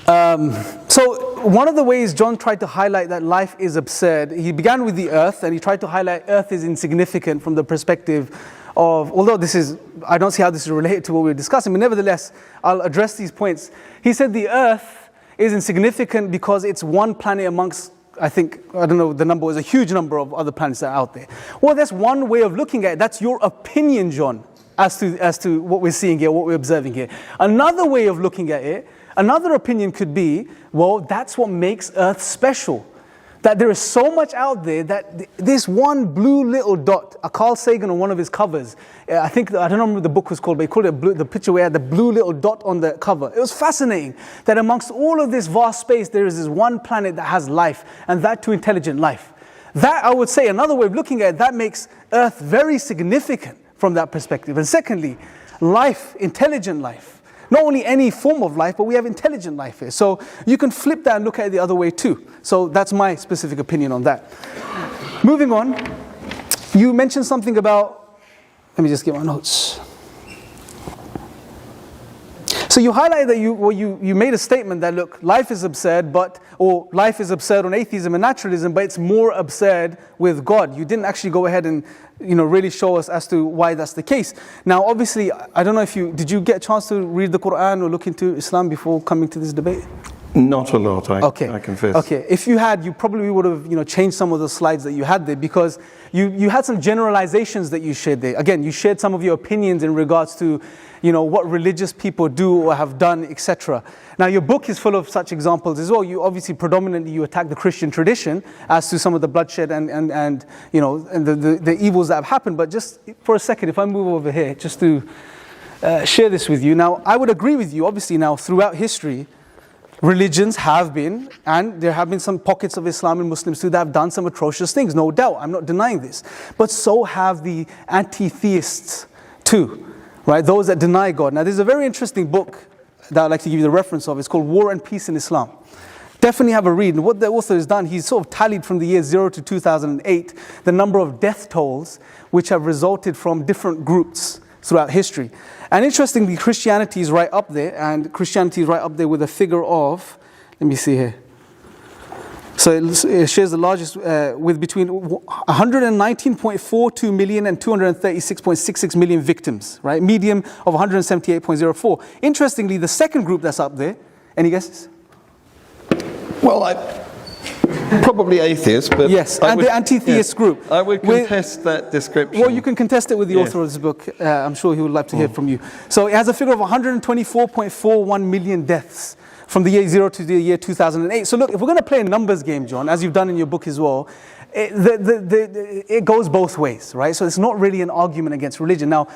so one of the ways John tried to highlight that life is absurd, he began with the earth, and he tried to highlight earth is insignificant from the perspective of, although this is, I don't see how this is related to what we were discussing, but nevertheless, I'll address these points. He said the earth is insignificant because it's one planet amongst, I think, I don't know the number, is a huge number of other planets that are out there. Well, that's one way of looking at it. That's your opinion, John, as to what we're seeing here, what we're observing here. Another way of looking at it, another opinion could be, well, that's what makes Earth special. That there is so much out there that this one blue little dot, Carl Sagan on one of his covers, I don't remember what the book was called, but he called it the picture where he had the blue little dot on the cover. It was fascinating that amongst all of this vast space, there is this one planet that has life, and that too intelligent life. That, I would say, another way of looking at it, that makes Earth very significant from that perspective. And secondly, life, intelligent life. Not only any form of life, but we have intelligent life here. So you can flip that and look at it the other way too. So that's my specific opinion on that. Moving on, you mentioned something about, let me just get my notes. So you highlighted that you made a statement that, look, life is absurd, or life is absurd on atheism and naturalism, but it's more absurd with God. You didn't actually go ahead and, you know, really show us as to why that's the case. Now, obviously, I don't know if did you get a chance to read the Quran or look into Islam before coming to this debate? Not a lot, I confess. Okay, if you had, you probably would have, you know, changed some of the slides that you had there, because you had some generalizations that you shared there. Again, you shared some of your opinions in regards to, you know, what religious people do or have done, etc. Now, your book is full of such examples as well. You obviously predominantly attack the Christian tradition as to some of the bloodshed and you know, and the evils that have happened. But just for a second, if I move over here, just to share this with you. Now, I would agree with you. Obviously, now throughout history, religions have been, and there have been some pockets of Islam and Muslims too that have done some atrocious things, no doubt. I'm not denying this. But so have the anti-theists too. Right, those that deny God. Now, there's a very interesting book that I'd like to give you the reference of. It's called War and Peace in Islam. Definitely have a read. And what the author has done, he's sort of tallied from the year 0 to 2008 the number of death tolls which have resulted from different groups throughout history. And interestingly, Christianity is right up there, and Christianity is right up there with a figure of, let me see here. So it shares the largest with between 119.42 million and 236.66 million victims, right? Medium of 178.04. Interestingly, the second group that's up there, any guesses? Well, probably atheists, but yes, and the anti-theist group. I would contest that description. Well, you can contest it with the author of this book. I'm sure he would like to hear from you. So it has a figure of 124.41 million deaths from the year 0 to the year 2008. So look, if we're going to play a numbers game, John, as you've done in your book as well, it goes both ways, right? So it's not really an argument against religion. Now,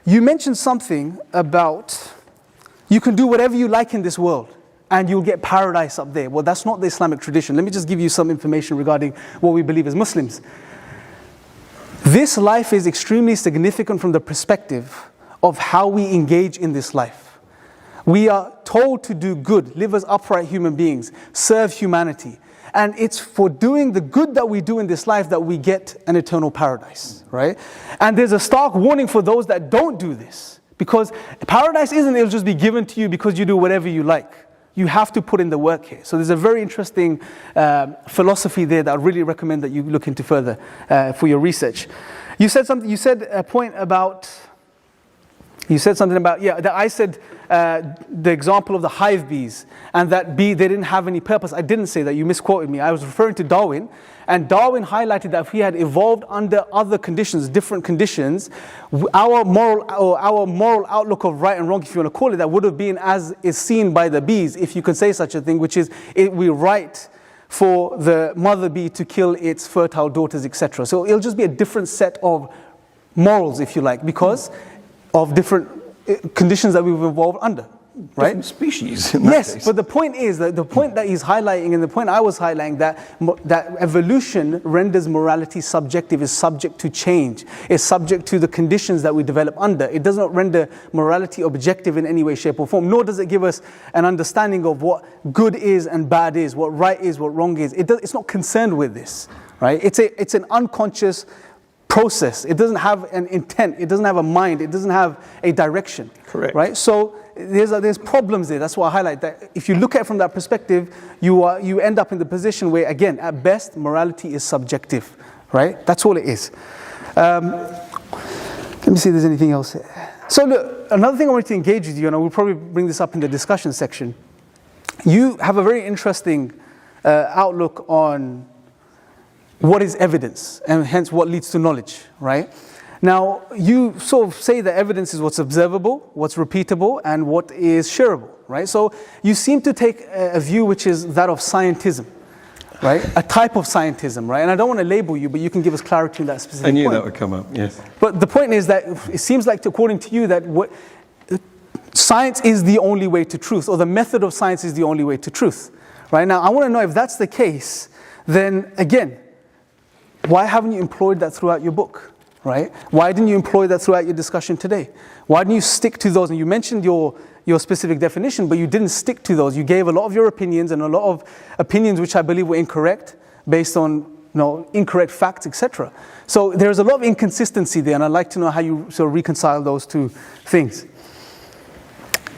you mentioned something about you can do whatever you like in this world and you'll get paradise up there. Well, that's not the Islamic tradition. Let me just give you some information regarding what we believe as Muslims. This life is extremely significant from the perspective of how we engage in this life. We are told to do good, live as upright human beings, serve humanity. And it's for doing the good that we do in this life that we get an eternal paradise, right? And there's a stark warning for those that don't do this. Because paradise it'll just be given to you because you do whatever you like. You have to put in the work here. So there's a very interesting philosophy there that I really recommend that you look into further for your research. You said something, you said a point about, that I said the example of the hive bees, and that they didn't have any purpose. I didn't say that, you misquoted me. I was referring to Darwin, and Darwin highlighted that if he had evolved under other conditions, different conditions, our moral outlook of right and wrong, if you want to call it that, would have been as is seen by the bees, if you could say such a thing, which is we right for the mother bee to kill its fertile daughters, etc. So it'll just be a different set of morals, if you like, because of different conditions that we've evolved under. right? Different species in that Yes, case. but the point is that the point that he's highlighting, and the point I was highlighting, that evolution renders morality subjective, is subject to change, is subject to the conditions that we develop under. It does not render morality objective in any way, shape, or form, nor does it give us an understanding of what good is and bad is, what right is, what wrong is. It's not concerned with this, right? It's an unconscious process. It doesn't have an intent. It doesn't have a mind. It doesn't have a direction. Correct. Right? So there's problems there. That's why I highlight that. If you look at it from that perspective, you end up in the position where, again, at best, morality is subjective. Right? That's all it is. Let me see if there's anything else here. So look, another thing I wanted to engage with you, and I will probably bring this up in the discussion section. You have a very interesting outlook on what is evidence, and hence what leads to knowledge, right? Now, you sort of say that evidence is what's observable, what's repeatable, and what is shareable, right? So you seem to take a view which is that of scientism, right? A type of scientism, right? And I don't want to label you, but you can give us clarity on that specific point. I knew that would come up, yes. But the point is that it seems like, according to you, that science is the only way to truth, or the method of science is the only way to truth, right? Now, I want to know, if that's the case, then again, why haven't you employed that throughout your book, right? Why didn't you employ that throughout your discussion today? Why didn't you stick to those? And you mentioned your specific definition, but you didn't stick to those. You gave a lot of your opinions, and a lot of opinions which I believe were incorrect, based on incorrect facts, etc. So there's a lot of inconsistency there, and I'd like to know how you sort of reconcile those two things.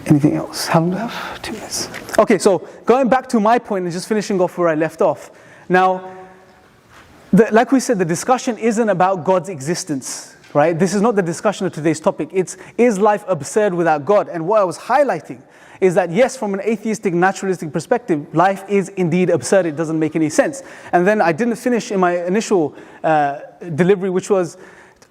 Anything else? How long do I have? 2 minutes. Okay, so going back to my point and just finishing off where I left off. Now, like we said, the discussion isn't about God's existence, right? This is not the discussion of today's topic. It's, is life absurd without God? And what I was highlighting is that, yes, from an atheistic, naturalistic perspective, life is indeed absurd. It doesn't make any sense. And then I didn't finish in my initial delivery, which was,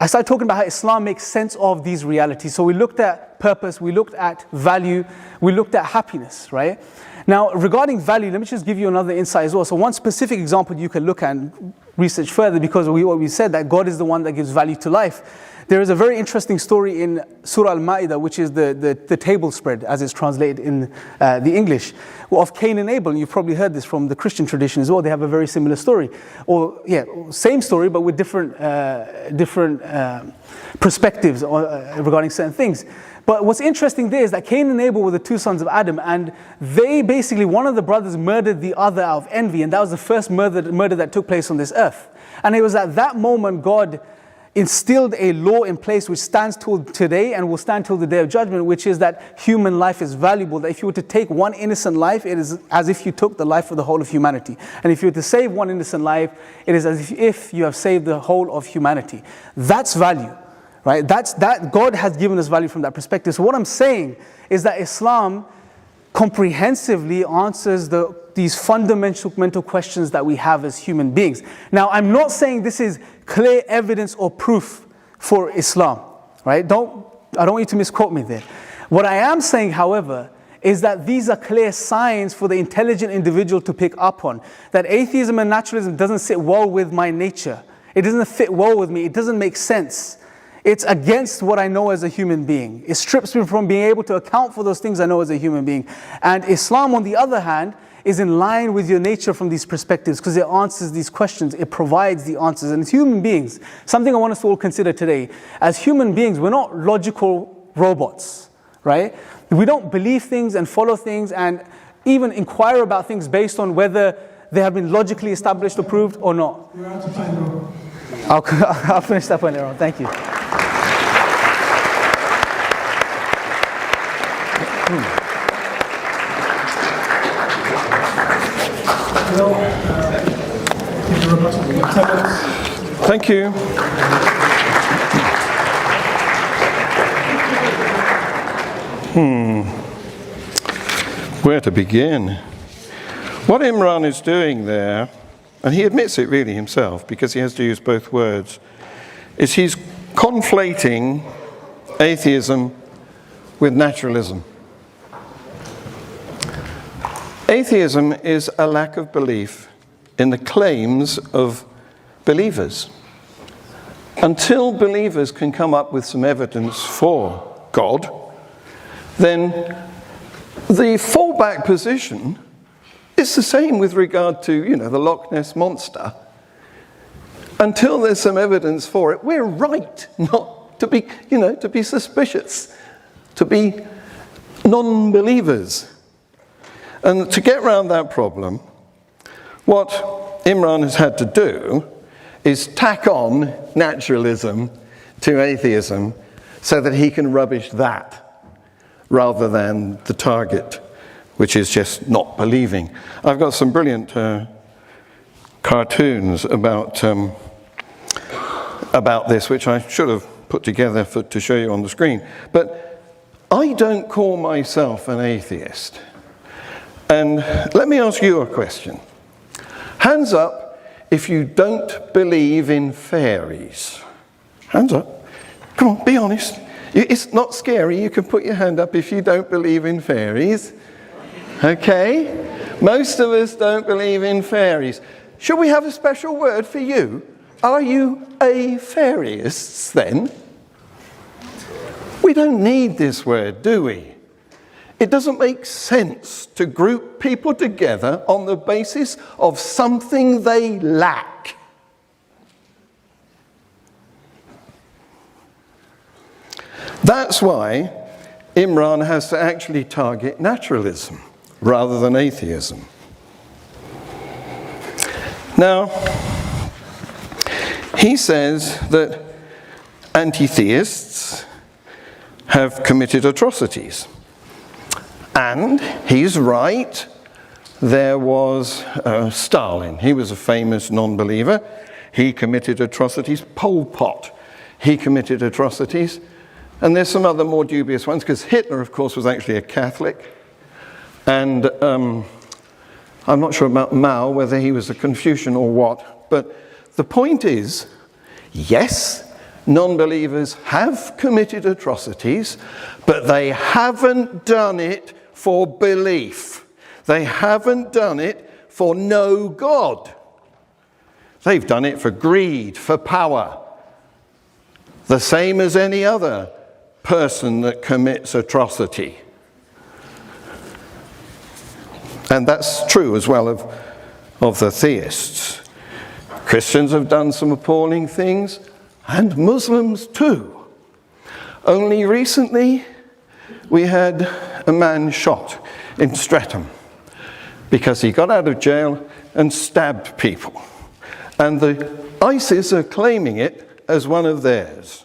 I started talking about how Islam makes sense of these realities. So we looked at purpose, we looked at value, we looked at happiness, right? Now, regarding value, let me just give you another insight as well. So one specific example you can look at and research further, because what we said, that God is the one that gives value to life. There is a very interesting story in Surah Al-Ma'idah, which is the table spread, as it's translated in the English, of Cain and Abel. And you've probably heard this from the Christian tradition as well. They have a very similar story. Or, yeah, same story, but with different perspectives regarding certain things. But what's interesting there is that Cain and Abel were the two sons of Adam, and they basically, one of the brothers murdered the other out of envy, and that was the first murder that took place on this earth. And it was at that moment God instilled a law in place which stands till today and will stand till the day of judgment, which is that human life is valuable, that if you were to take one innocent life, it is as if you took the life of the whole of humanity. And if you were to save one innocent life, it is as if you have saved the whole of humanity. That's value. Right? That God has given us value from that perspective. So what I'm saying is that Islam comprehensively answers these fundamental questions that we have as human beings. Now, I'm not saying this is clear evidence or proof for Islam. Right? I don't want you to misquote me there. What I am saying, however, is that these are clear signs for the intelligent individual to pick up on. That atheism and naturalism doesn't sit well with my nature. It doesn't fit well with me. It doesn't make sense. It's against what I know as a human being. It strips me from being able to account for those things I know as a human being. And Islam, on the other hand, is in line with your nature from these perspectives, because it answers these questions. It provides the answers. And as human beings, something I want us to all consider today, as human beings, we're not logical robots, right? We don't believe things and follow things and even inquire about things based on whether they have been logically established or proved or not. We're out of time, bro. I'll finish that point later on. Thank you. Thank you. Where to begin? What Imran is doing there, and he admits it really himself because he has to use both words, is he's conflating atheism with naturalism. Atheism is a lack of belief in the claims of believers. Until believers can come up with some evidence for God, then the fallback position is the same with regard to, the Loch Ness Monster. Until there's some evidence for it, we're right not to be, to be suspicious, to be non-believers. And to get around that problem, what Imran has had to do is tack on naturalism to atheism so that he can rubbish that rather than the target, which is just not believing. I've got some brilliant cartoons about this, which I should have put together to show you on the screen. But I don't call myself an atheist. And let me ask you a question. Hands up if you don't believe in fairies. Hands up. Come on, be honest. It's not scary. You can put your hand up if you don't believe in fairies. Okay? Most of us don't believe in fairies. Should we have a special word for you? Are you a-fairyists then? We don't need this word, do we? It doesn't make sense to group people together on the basis of something they lack. That's why Imran has to actually target naturalism rather than atheism. Now, he says that anti-theists have committed atrocities. And he's right. There was Stalin. He was a famous non-believer. He committed atrocities. Pol Pot, he committed atrocities. And there's some other more dubious ones, because Hitler, of course, was actually a Catholic. And I'm not sure about Mao, whether he was a Confucian or what. But the point is, yes, non-believers have committed atrocities, but they haven't done it for belief. They haven't done it for no God. They've done it for greed, for power. The same as any other person that commits atrocity. And that's true as well of the theists. Christians have done some appalling things, and Muslims too. Only recently we had a man shot in Streatham because he got out of jail and stabbed people. And the ISIS are claiming it as one of theirs.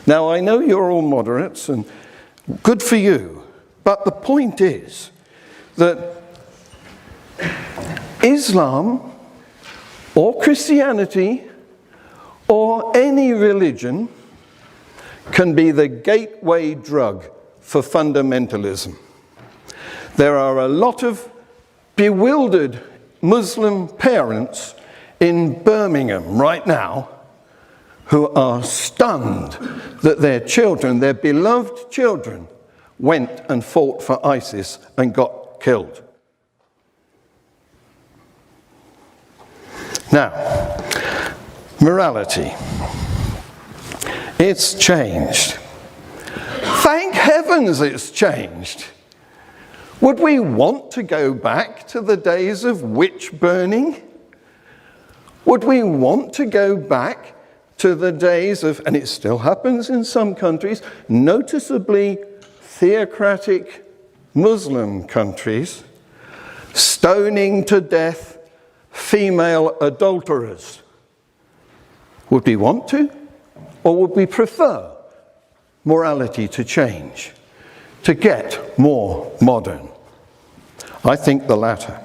Now, I know you're all moderates, and good for you, but the point is that Islam or Christianity or any religion can be the gateway drug for fundamentalism. There are a lot of bewildered Muslim parents in Birmingham right now who are stunned that their children, their beloved children, went and fought for ISIS and got killed. Now, morality. It's changed. Thank heavens it's changed. Would we want to go back to the days of witch burning? Would we want to go back to the days of, and it still happens in some countries, noticeably theocratic Muslim countries, stoning to death female adulterers? Would we want to? Or would we prefer morality to change, to get more modern? I think the latter.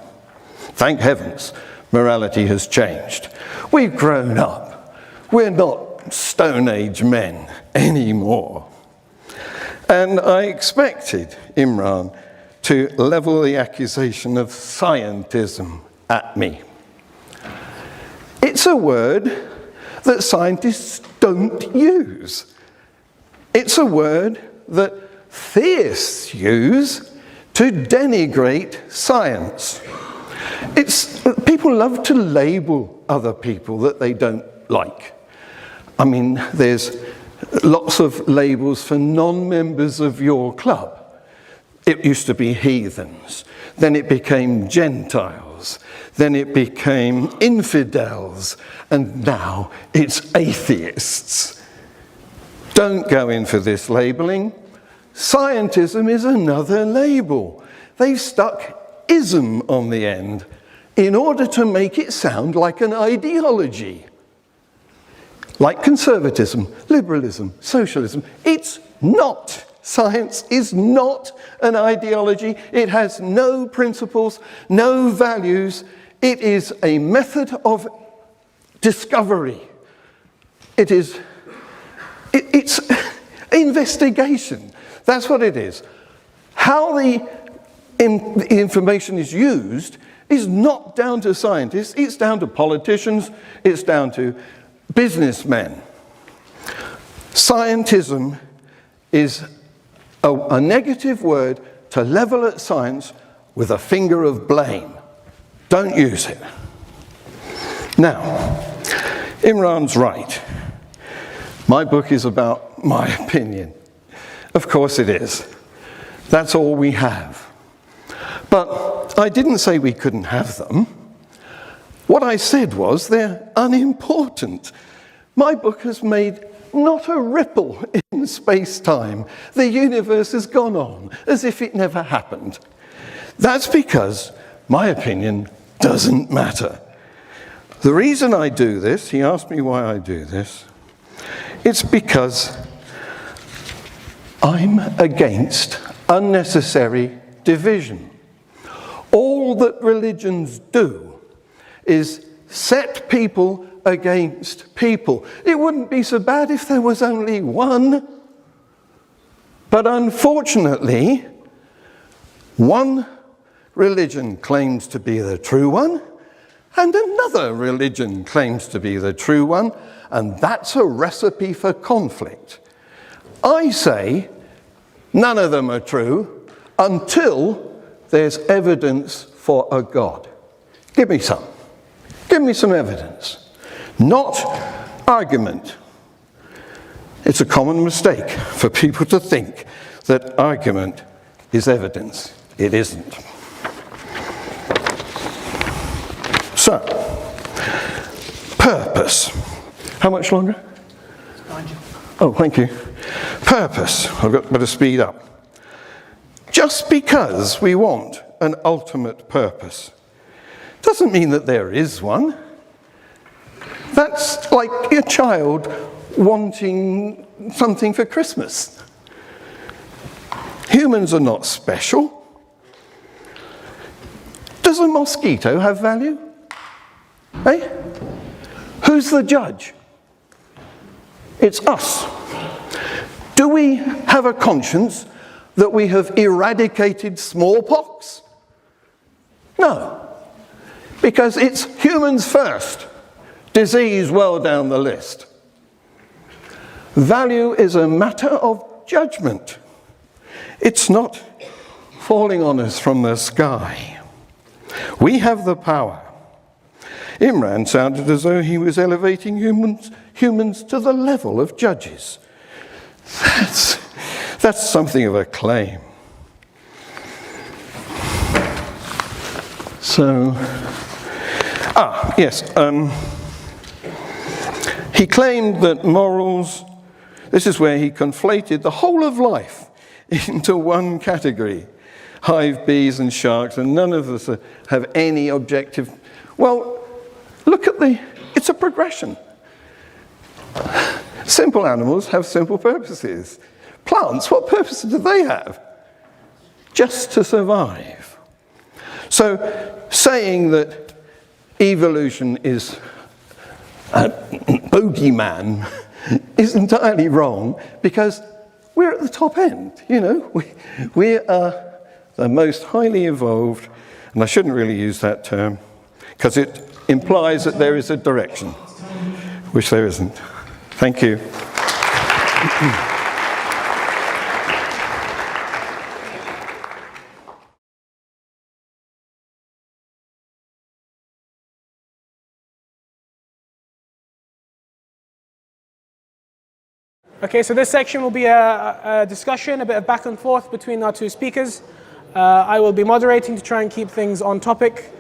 Thank heavens, morality has changed. We've grown up. We're not Stone Age men anymore. And I expected Imran to level the accusation of scientism at me. It's a word that scientists don't use. It's a word that theists use to denigrate science. People love to label other people that they don't like. I mean, there's lots of labels for non-members of your club. It used to be heathens, then it became Gentiles, then it became infidels, and now it's atheists. Don't go in for this labeling. Scientism is another label. They've stuck ism on the end in order to make it sound like an ideology. Like conservatism, liberalism, socialism. It's not. Science is not an ideology. It has no principles, no values. It is a method of discovery. It's investigation. That's what it is. How the information is used is not down to scientists. It's down to politicians. It's down to businessmen. Scientism is a negative word to level at science with a finger of blame. Don't use it. Now, Imran's right. My book is about my opinion. Of course it is. That's all we have. But I didn't say we couldn't have them. What I said was they're unimportant. My book has made not a ripple in space-time. The universe has gone on as if it never happened. That's because my opinion doesn't matter. The reason I do this, he asked me why I do this, it's because I'm against unnecessary division. All that religions do is set people against people. It wouldn't be so bad if there was only one. But unfortunately, one religion claims to be the true one, and another religion claims to be the true one, and that's a recipe for conflict. I say none of them are true until there's evidence for a God. Give me some. Give me some evidence. Not argument. It's a common mistake for people to think that argument is evidence. It isn't. So, purpose. How much longer? Oh, thank you. Purpose. I've got better speed up. Just because we want an ultimate purpose doesn't mean that there is one. That's like a child wanting something for Christmas. Humans are not special. Does a mosquito have value? Eh? Who's the judge? It's us. Do we have a conscience that we have eradicated smallpox? No. Because it's humans first. Disease well down the list. Value is a matter of judgment. It's not falling on us from the sky. We have the power. Imran sounded as though he was elevating humans to the level of judges. That's something of a claim. So, yes. He claimed that morals, this is where he conflated the whole of life into one category. Hive bees and sharks, and none of us have any objective. Well, look at it's a progression. Simple animals have simple purposes. Plants, what purpose do they have? Just to survive. So, saying that evolution is a bogeyman is entirely wrong, because we're at the top end, you know. We are the most highly evolved, and I shouldn't really use that term, because it implies that there is a direction, which there isn't. Thank you. Okay, so this section will be a discussion, a bit of back and forth between our two speakers. I will be moderating to try and keep things on topic.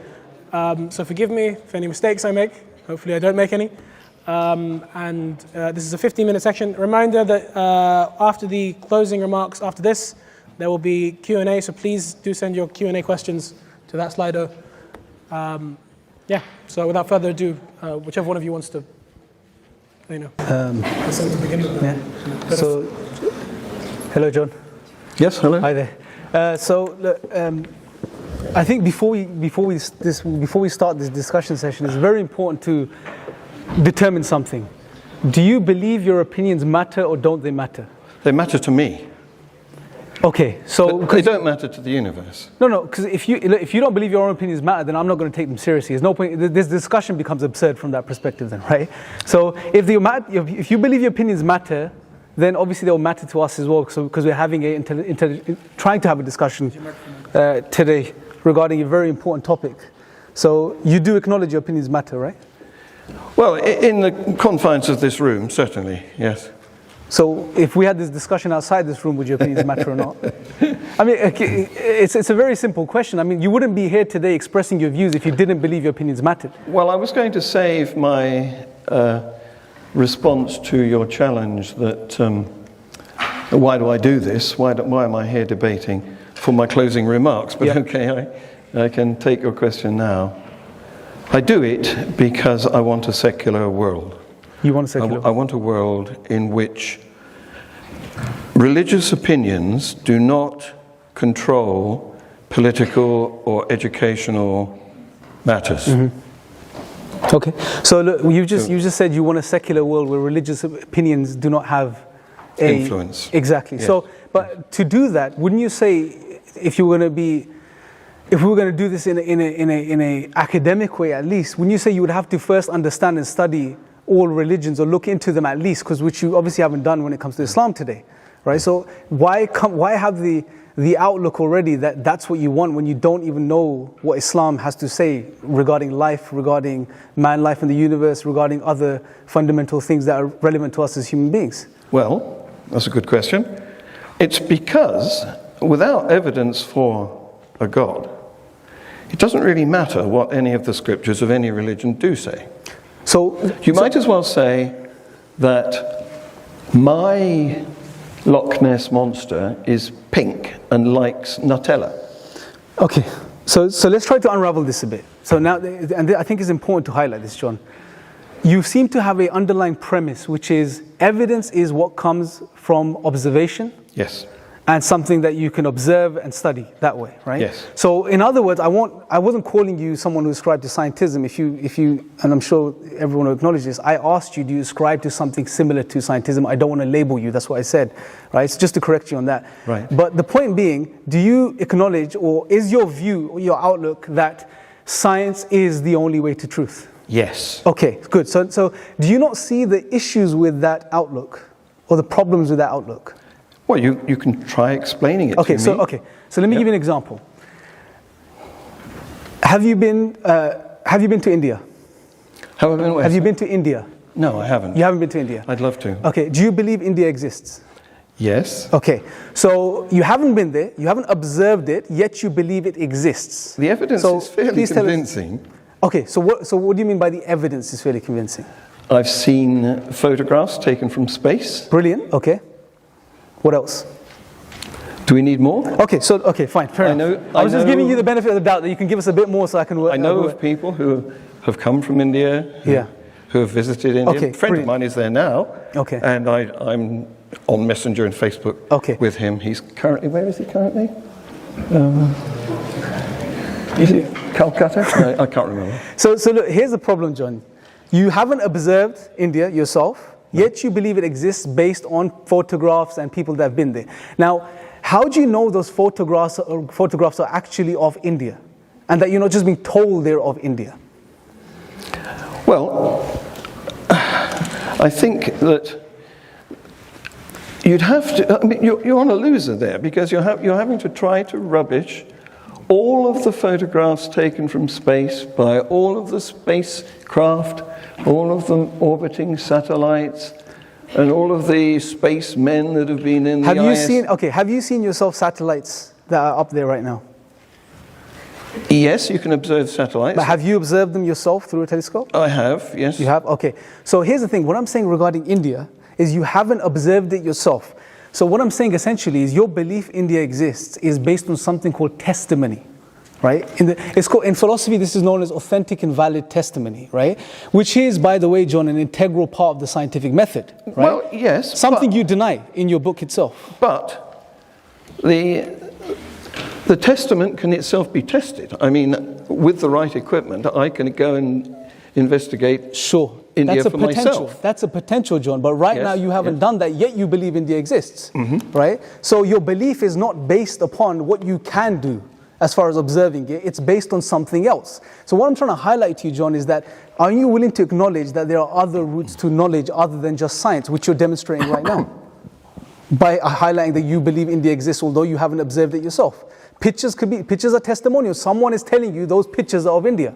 So forgive me for any mistakes I make. Hopefully I don't make any. This is a 15-minute section. Reminder that after the closing remarks, after this, there will be Q&A, so please do send your Q&A questions to that Slido. So without further ado, whichever one of you wants to, listen to the beginning. Yeah. So, hello, John. Yes, hello. Hi there. I think before we start this discussion session, it's very important to determine something. Do you believe your opinions matter or don't they matter? They matter to me. Okay, so but they don't matter to the universe. No, because if you don't believe your own opinions matter, then I'm not going to take them seriously. There's no point. This discussion becomes absurd from that perspective, then, right? So if you believe your opinions matter, then obviously they will matter to us as well. Because we're having trying to have a discussion today regarding a very important topic. So you do acknowledge your opinions matter, right? Well, in the confines of this room, certainly, yes. So if we had this discussion outside this room, would your opinions matter or not? I mean, it's a very simple question. I mean, you wouldn't be here today expressing your views if you didn't believe your opinions mattered. Well, I was going to save my response to your challenge that why do I do this? Why am I here debating for my closing remarks? But yeah. Okay, I can take your question now. I do it because I want a secular world. You want a secular world? I want a world in which religious opinions do not control political or educational matters. Mm-hmm. Okay. So look, you just said you want a secular world where religious opinions do not have influence. Exactly. Yes. So, but to do that, wouldn't you say if we were going to do this in a academic way at least, wouldn't you say you would have to first understand and study all religions or look into them at least, which you obviously haven't done when it comes to Islam today, right? So why have the outlook already that that's what you want when you don't even know what Islam has to say regarding life, regarding man life in the universe, regarding other fundamental things that are relevant to us as human beings? Well, that's a good question. It's because without evidence for a God, it doesn't really matter what any of the scriptures of any religion do say. So you might as well say that my Loch Ness monster is pink and likes Nutella. Okay, so let's try to unravel this a bit. So now, and I think it's important to highlight this, John. You seem to have an underlying premise, which is evidence is what comes from observation. Yes. And something that you can observe and study that way, right? Yes. So in other words, I wasn't calling you someone who ascribed to scientism. If you, and I'm sure everyone will acknowledge this, I asked you, do you ascribe to something similar to scientism? I don't want to label you, that's what I said, right? So just to correct you on that. Right. But the point being, do you acknowledge, or is your view, or your outlook, that science is the only way to truth? Yes. Okay, good. So do you not see the issues with that outlook, or the problems with that outlook? Well, you can try explaining it to me. So let me give you an example. Have you been to India? Have you been to India? No, I haven't. You haven't been to India? I'd love to. Okay, do you believe India exists? Yes. Okay, so you haven't been there, you haven't observed it, yet you believe it exists. The evidence is fairly convincing. Okay, so what do you mean by the evidence is fairly convincing? I've seen photographs taken from space. Brilliant, okay. What else? Do we need more? Okay, fine, fair enough. I was just giving you the benefit of the doubt that you can give us a bit more so I can work. I know of people who have come from India, who have visited India. Okay, a friend of mine is there now. Okay. And I'm on Messenger and Facebook with him. He's currently, where is he currently? Is it Calcutta? No, I can't remember. So look, here's the problem, John. You haven't observed India yourself, yet you believe it exists based on photographs and people that have been there. Now, how do you know those photographs are actually of India, and that you're not just being told they're of India? Well, I think that you'd have to. I mean, you're on a loser there because you're having to try to rubbish all of the photographs taken from space by all of the spacecraft, all of them orbiting satellites, and all of the spacemen that have been in the Have you IS. seen? Okay, have you seen yourself satellites that are up there right now? Yes, you can observe satellites. But have you observed them yourself through a telescope? I have, yes. You have? Okay. So here's the thing. What I'm saying regarding India is you haven't observed it yourself. So what I'm saying essentially is your belief India exists is based on something called testimony, right? In philosophy, this is known as authentic and valid testimony, right? Which is, by the way, John, an integral part of the scientific method, right? Well, yes. Something you deny in your book itself. But the testament can itself be tested. I mean, with the right equipment, I can go and investigate India for myself. That's a potential, John. But right now you haven't done that, yet you believe India exists, right? So your belief is not based upon what you can do as far as observing it. It's based on something else. So what I'm trying to highlight to you, John, is that are you willing to acknowledge that there are other routes to knowledge other than just science, which you're demonstrating right now? By highlighting that you believe India exists, although you haven't observed it yourself. Pictures are testimonials. Someone is telling you those pictures are of India.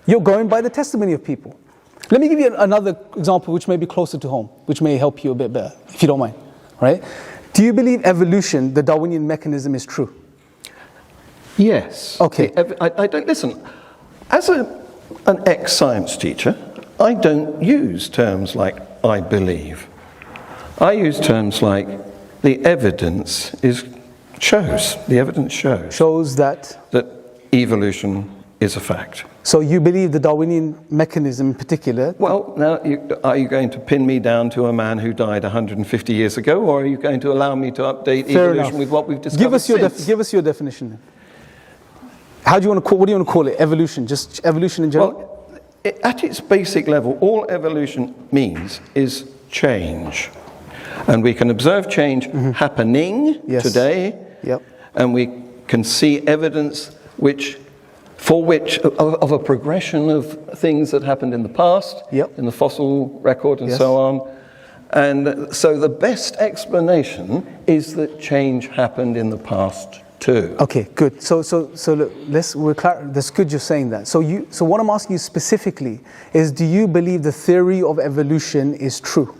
You're going by the testimony of people. Let me give you another example which may be closer to home, which may help you a bit better, if you don't mind. Right? Do you believe evolution, the Darwinian mechanism, is true? Yes. Okay. I don't listen. As an ex-science teacher, I don't use terms like "I believe." I use terms like "the evidence shows." The evidence Shows that evolution is a fact. So you believe the Darwinian mechanism in particular? Well, now, are you going to pin me down to a man who died 150 years ago, or are you going to allow me to update evolution with what we've discovered since? Give us your definition then. What do you want to call it? Evolution? Just evolution in general? Well, at its basic level, all evolution means is change. And we can observe change happening today, and we can see evidence of a progression of things that happened in the past, in the fossil record and so on. And so the best explanation is that change happened in the past too. Okay, good. So look, that's good you're saying that. So what I'm asking you specifically is, do you believe the theory of evolution is true?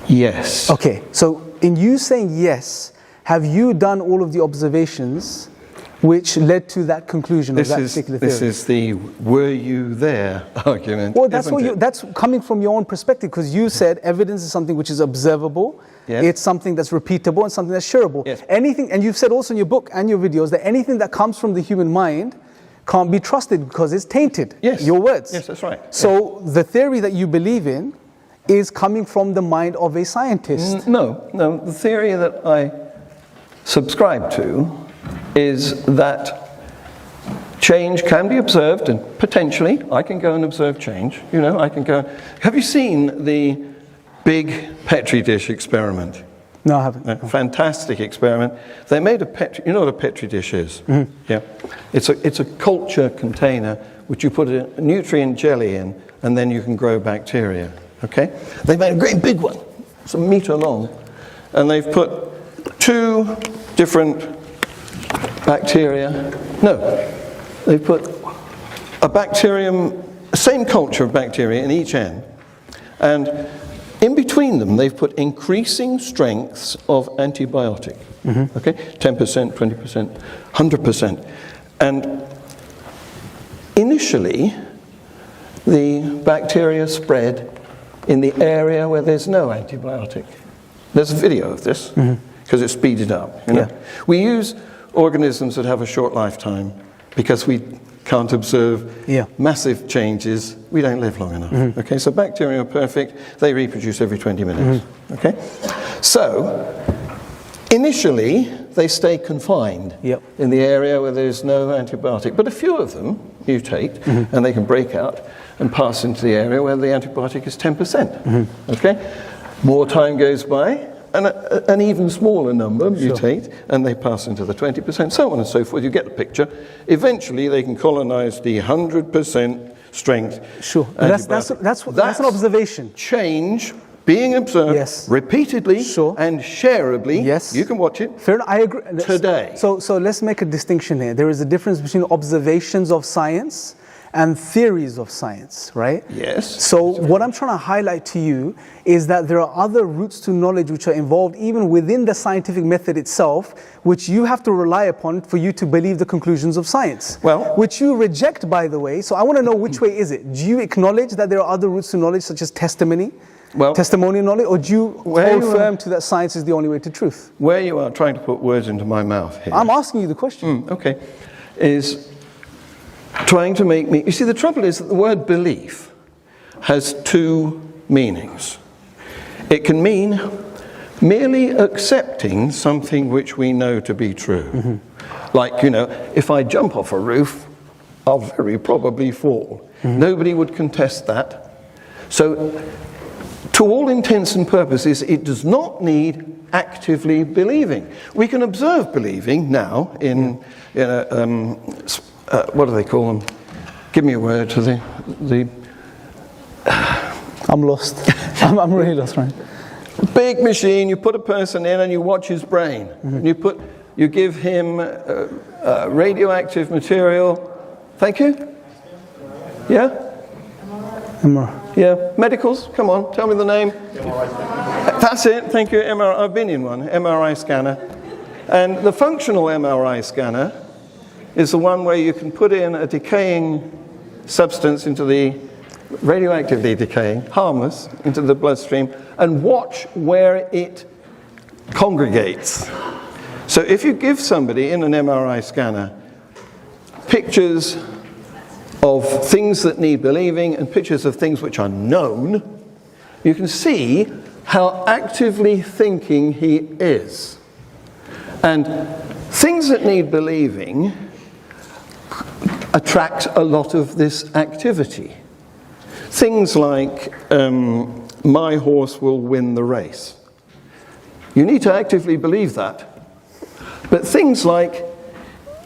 Yes. Okay, so in you saying yes, have you done all of the observations which led to that conclusion of that particular theory? This is the "were you there" argument. Well, that's coming from your own perspective, because you said evidence is something which is observable, it's something that's repeatable and something that's shareable. Anything, and you've said also in your book and your videos that anything that comes from the human mind can't be trusted because it's tainted. Your words. Yes, that's right. So the theory that you believe in is coming from the mind of a scientist. No. The theory that I subscribe to is that change can be observed, and potentially I can go and observe change. I can go. Have you seen the big Petri dish experiment? No, I haven't. A fantastic experiment. They made a Petri. You know what a Petri dish is? Yeah. It's a culture container which you put a nutrient jelly in, and then you can grow bacteria. Okay. They made a great big one, it's a meter long, and they've put 2 different bacteria. No, they put a bacterium, same culture of bacteria in each end, and in between them they've put increasing strengths of antibiotic. Okay, 10%, 20%, 100%, and initially the bacteria spread in the area where there's no antibiotic. There's a video of this because it's speeded up. We use organisms that have a short lifetime because we can't observe massive changes. We don't live long enough. Okay, so bacteria are perfect. They reproduce every 20 minutes. Okay, so initially they stay confined in the area where there's no antibiotic, but a few of them mutate and they can break out and pass into the area where the antibiotic is 10%. Okay, more time goes by, and an even smaller number mutate, and they pass into the 20%, so on and so forth. You get the picture. Eventually, they can colonize the 100% strength. That's an observation. Change being observed repeatedly and shareably. You can watch it. Fair enough, I agree. Today. So let's make a distinction here. There is a difference between observations of science and theories of science, right? Yes. So what I'm trying to highlight to you is that there are other routes to knowledge which are involved even within the scientific method itself, which you have to rely upon for you to believe the conclusions of science. Well, which you reject, by the way. So I want to know, which way is it? Do you acknowledge that there are other routes to knowledge, such as testimonial knowledge, or do you hold firm to that science is the only way to truth? Where you are trying to put words into my mouth here. I'm asking you the question. Okay. Is trying to make me... You see, the trouble is that the word belief has two meanings. It can mean merely accepting something which we know to be true. Like, you know, if I jump off a roof, I'll very probably fall. Nobody would contest that. So, to all intents and purposes, it does not need actively believing. We can observe believing now in what do they call them? Give me a word to the I'm lost. I'm really lost, right? Big machine, you put a person in and you watch his brain. You give him radioactive material. Thank you? Yeah? Imran. Yeah, medicals, come on, tell me the name. That's it, thank you, MRI, I've been in one, MRI scanner. And the functional MRI scanner is the one where you can put in a decaying substance into the, radioactively decaying, harmless, into the bloodstream, and watch where it congregates. So if you give somebody in an MRI scanner pictures of things that need believing and pictures of things which are known, you can see how actively thinking he is. And things that need believing attract a lot of this activity. Things like, my horse will win the race. You need to actively believe that. But things like,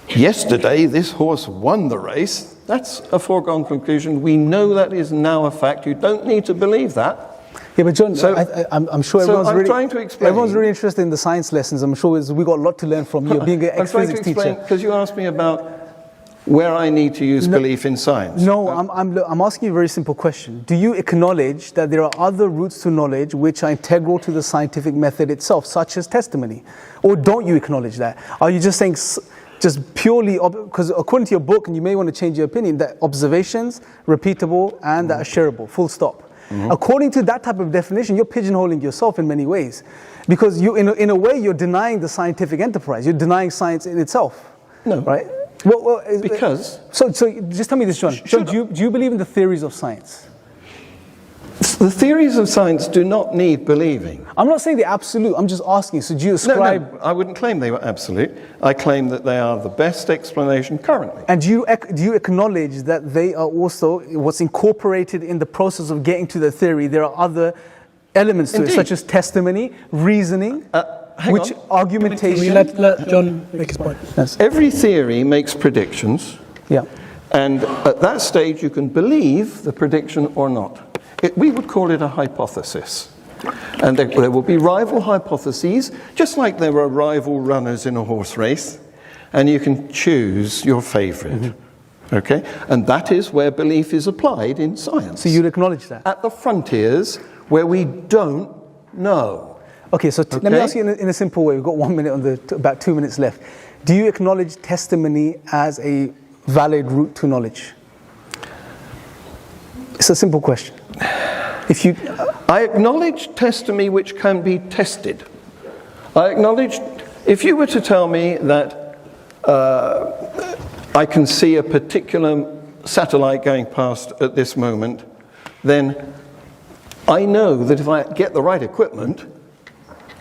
yesterday this horse won the race, that's a foregone conclusion. We know that is now a fact. You don't need to believe that. Yeah, but John, So- I'm sure trying to explain. everyone's really interested in the science lessons. I'm sure we've got a lot to learn from you, being an I'm trying to ex-physics explain, teacher. because you asked me about where I need to use belief in science. No, I'm asking you a very simple question. Do you acknowledge that there are other routes to knowledge which are integral to the scientific method itself, such as testimony? Or don't you acknowledge that? Are you just saying, just purely, because according to your book, and you may want to change your opinion, that observations, repeatable, and that are shareable, full stop. According to that type of definition, you're pigeonholing yourself in many ways. Because you, in a way, you're denying the scientific enterprise. You're denying science in itself. No. Right? Because... So just tell me this, John. John, do you believe in the theories of science? The theories of science do not need believing. I'm not saying the absolute, I'm just asking, so do you ascribe... No, I wouldn't claim they were absolute. I claim that they are the best explanation currently. And do you acknowledge that they are also what's incorporated in the process of getting to the theory? There are other elements to it, such as testimony, reasoning, argumentation... Can we let John make his point? Yes. Every theory makes predictions. Yeah. And at that stage, you can believe the prediction or not. We would call it a hypothesis. And there will be rival hypotheses, just like there are rival runners in a horse race, and you can choose your favorite. Okay? And that is where belief is applied in science. So you'd acknowledge that? At the frontiers where we don't know. Okay, so let me ask you in a simple way. We've got 1 minute about 2 minutes left. Do you acknowledge testimony as a valid route to knowledge? It's a simple question. I acknowledge testimony which can be tested. I acknowledge, if you were to tell me that I can see a particular satellite going past at this moment, then I know that if I get the right equipment,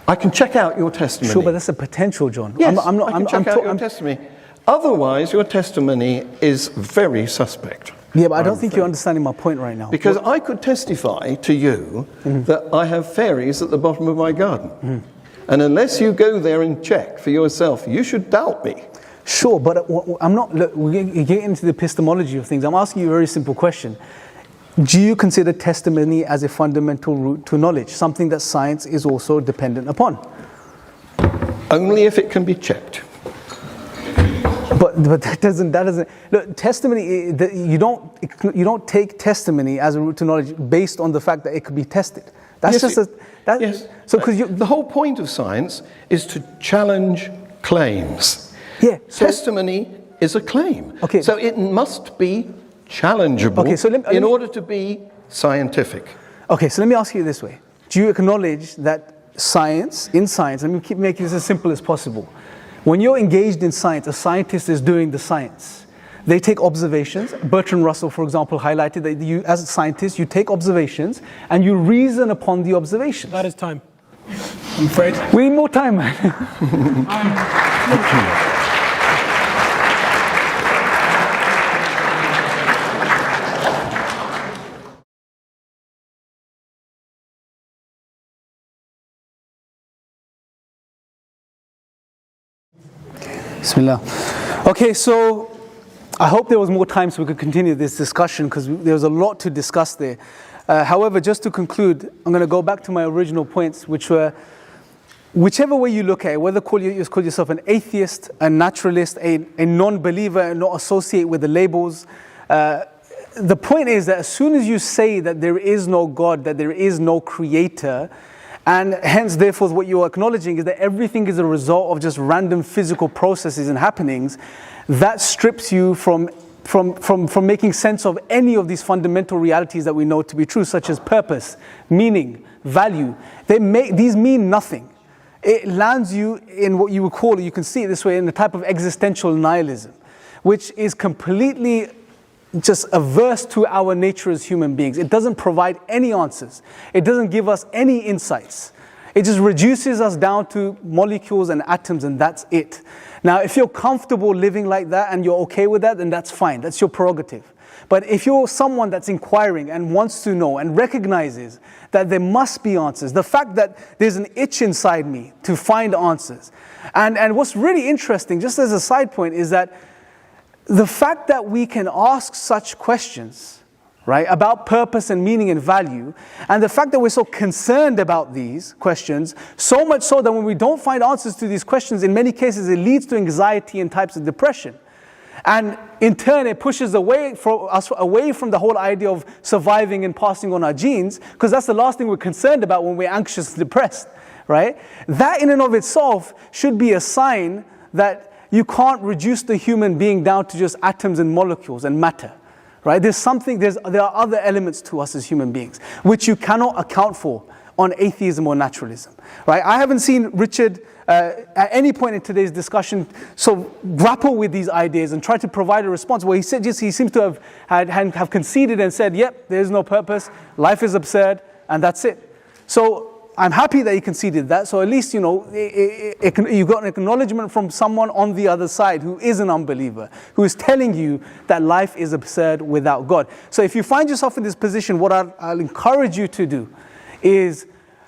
I can check out your testimony. Sure, but that's a potential, John. Yes, I can check out your testimony. Otherwise, your testimony is very suspect. Yeah, but I don't think you're understanding my point right now. Because I could testify to you that I have fairies at the bottom of my garden. And unless you go there and check for yourself, you should doubt me. Sure, but I'm not, look, we get into the epistemology of things. I'm asking you a very simple question. Do you consider testimony as a fundamental route to knowledge, something that science is also dependent upon? Only if it can be checked. But that doesn't look, testimony. You don't take testimony as a route to knowledge based on the fact that it could be tested. That's Yes, yes. So because the whole point of science is to challenge claims. Yeah. So, Testimony is a claim. Okay. So it must be challengeable in order to be scientific. Okay, so let me ask you this way. Do you acknowledge that in science, let me keep making this as simple as possible. When you're engaged in science, a scientist is doing the science. They take observations. Bertrand Russell, for example, highlighted that you, as a scientist, you take observations and you reason upon the observations. That is time. I'm afraid. We need more time, man. Bismillah. Okay, so I hope there was more time so we could continue this discussion because there was a lot to discuss there. However, just to conclude, I'm going to go back to my original points, which were, whichever way you look at it, whether you call yourself an atheist, a naturalist, a non-believer, and not associate with the labels, the point is that as soon as you say that there is no God, that there is no creator, and hence, therefore, what you're acknowledging is that everything is a result of just random physical processes and happenings, that strips you from making sense of any of these fundamental realities that we know to be true, such as purpose, meaning, value. These mean nothing. It lands you in what you would call, you can see it this way, in a type of existential nihilism, which is completely just averse to our nature as human beings. It doesn't provide any answers. It doesn't give us any insights. It just reduces us down to molecules and atoms, and that's it. Now, if you're comfortable living like that and you're okay with that, then that's fine. That's your prerogative. But if you're someone that's inquiring and wants to know and recognizes that there must be answers, the fact that there's an itch inside me to find answers. And what's really interesting, just as a side point, is that the fact that we can ask such questions, right, about purpose and meaning and value, and the fact that we're so concerned about these questions, so much so that when we don't find answers to these questions, in many cases it leads to anxiety and types of depression. And in turn, it pushes us away from the whole idea of surviving and passing on our genes, because that's the last thing we're concerned about when we're anxious and depressed, right? That in and of itself should be a sign that you can't reduce the human being down to just atoms and molecules and matter, right? There are other elements to us as human beings, which you cannot account for on atheism or naturalism, right? I haven't seen Richard at any point in today's discussion so grapple with these ideas and try to provide a response. Well, he seems to have conceded and said, yep, there is no purpose, life is absurd, and that's it. So I'm happy that he conceded that, so at least, you know, you got an acknowledgement from someone on the other side who is an unbeliever, who is telling you that life is absurd without God. So if you find yourself in this position, what I'll encourage you to do is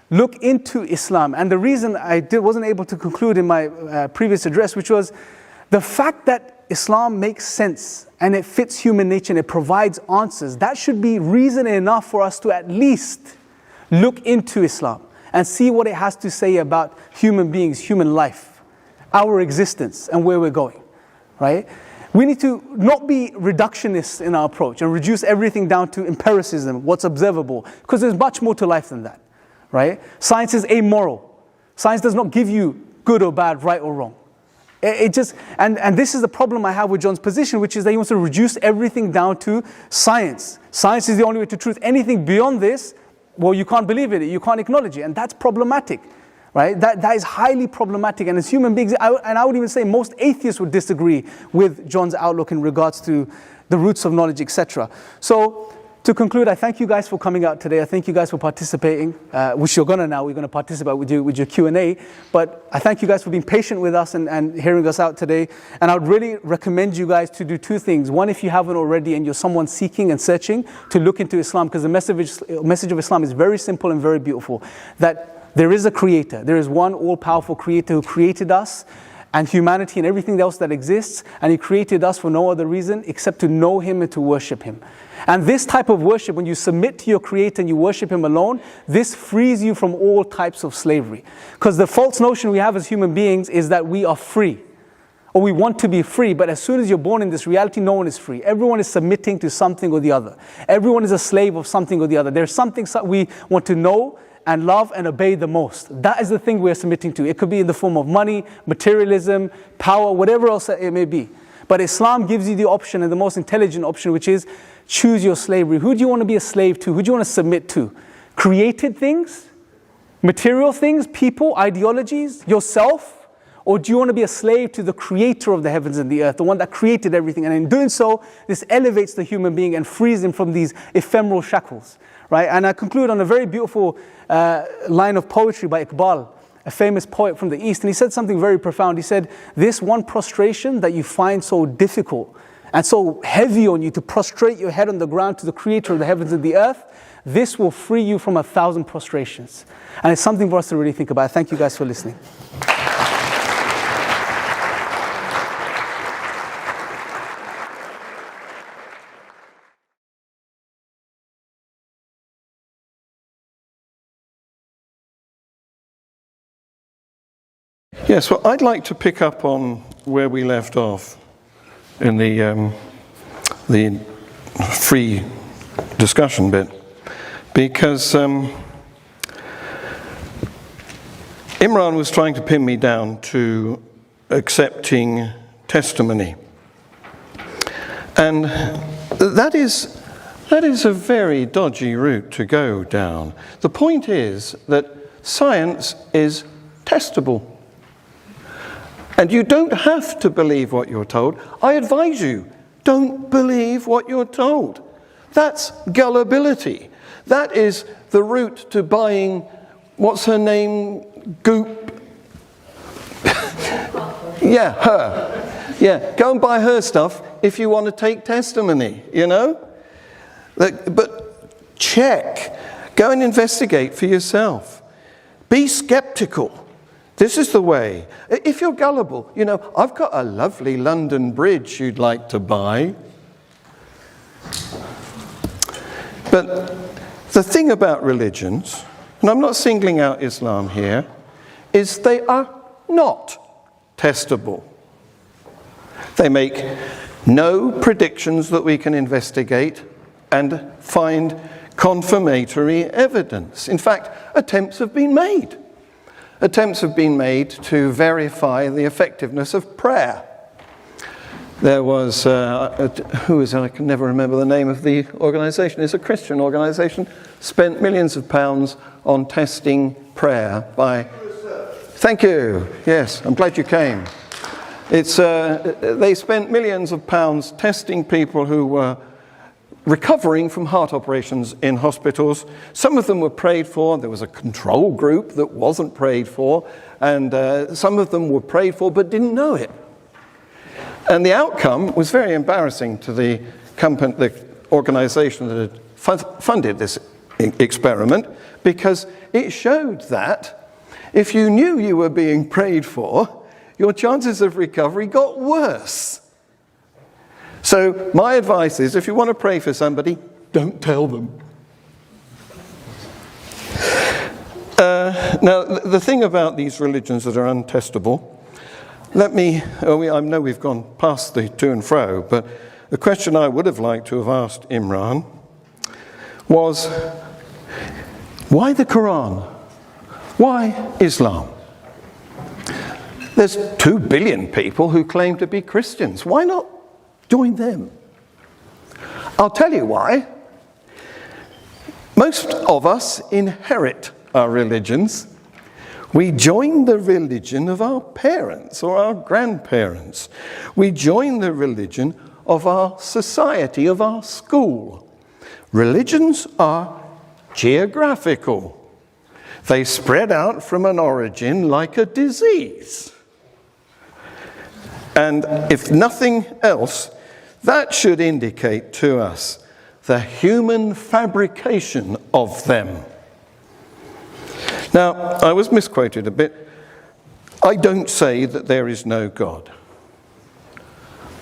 look into Islam. And the reason I wasn't able to conclude in my previous address, which was the fact that Islam makes sense and it fits human nature and it provides answers, that should be reason enough for us to at least look into Islam and see what it has to say about human beings, human life, our existence, and where we're going, right? We need to not be reductionists in our approach and reduce everything down to empiricism, what's observable, because there's much more to life than that, right? Science is amoral. Science does not give you good or bad, right or wrong. And this is the problem I have with John's position, which is that he wants to reduce everything down to science. Science is the only way to truth. Anything beyond this, well, you can't believe in it, you can't acknowledge it, and that's problematic, right? That is highly problematic, and as human beings, I would even say most atheists would disagree with John's outlook in regards to the roots of knowledge, etc. So, to conclude, I thank you guys for coming out today. I thank you guys for participating, which you're going to now. We're going to participate with your Q&A. But I thank you guys for being patient with us and hearing us out today. And I would really recommend you guys to do two things. One, if you haven't already and you're someone seeking and searching, to look into Islam, because the message of Islam is very simple and very beautiful. That there is a creator. There is one all-powerful creator who created us and humanity and everything else that exists. And he created us for no other reason except to know him and to worship him. And this type of worship, when you submit to your Creator and you worship Him alone, this frees you from all types of slavery. Because the false notion we have as human beings is that we are free. Or we want to be free, but as soon as you're born in this reality, no one is free. Everyone is submitting to something or the other. Everyone is a slave of something or the other. There's something we want to know and love and obey the most. That is the thing we're submitting to. It could be in the form of money, materialism, power, whatever else it may be. But Islam gives you the option, and the most intelligent option, which is choose your slavery. Who do you want to be a slave to? Who do you want to submit to? Created things? Material things? People? Ideologies? Yourself? Or do you want to be a slave to the creator of the heavens and the earth, the one that created everything? And in doing so, this elevates the human being and frees him from these ephemeral shackles. Right? And I conclude on a very beautiful line of poetry by Iqbal, a famous poet from the East. And he said something very profound. He said, this one prostration that you find so difficult and so heavy on you to prostrate your head on the ground to the creator of the heavens and the earth, this will free you from 1,000 prostrations. And it's something for us to really think about. Thank you guys for listening. Yes, well, I'd like to pick up on where we left off in the free discussion bit, because Imran was trying to pin me down to accepting testimony. And that is a very dodgy route to go down. The point is that science is testable. And you don't have to believe what you're told. I advise you, don't believe what you're told. That's gullibility. That is the route to buying, what's her name, Goop? Yeah, her. Yeah, go and buy her stuff if you want to take testimony, you know? But check. Go and investigate for yourself. Be skeptical. This is the way. If you're gullible, you know, I've got a lovely London bridge you'd like to buy. But the thing about religions, and I'm not singling out Islam here, is they are not testable. They make no predictions that we can investigate and find confirmatory evidence. In fact, attempts have been made. Attempts have been made to verify the effectiveness of prayer. There was, I can never remember the name of the organisation. It's a Christian organisation, spent millions of pounds on testing prayer by... Thank you. Yes, I'm glad you came. They spent millions of pounds testing people who were recovering from heart operations in hospitals. Some of them were prayed for. There was a control group that wasn't prayed for, and some of them were prayed for but didn't know it. And the outcome was very embarrassing to the company, the organization that had funded this experiment, because it showed that if you knew you were being prayed for, your chances of recovery got worse. So my advice is, if you want to pray for somebody, don't tell them. Now, the thing about these religions that are untestable, I know we've gone past the to and fro, but the question I would have liked to have asked Imran was, why the Quran? Why Islam? There's 2 billion people who claim to be Christians. Why not join them? I'll tell you why. Most of us inherit our religions. We join the religion of our parents or our grandparents. We join the religion of our society, of our school. Religions are geographical. They spread out from an origin like a disease. And if nothing else, that should indicate to us the human fabrication of them. Now, I was misquoted a bit. I don't say that there is no God.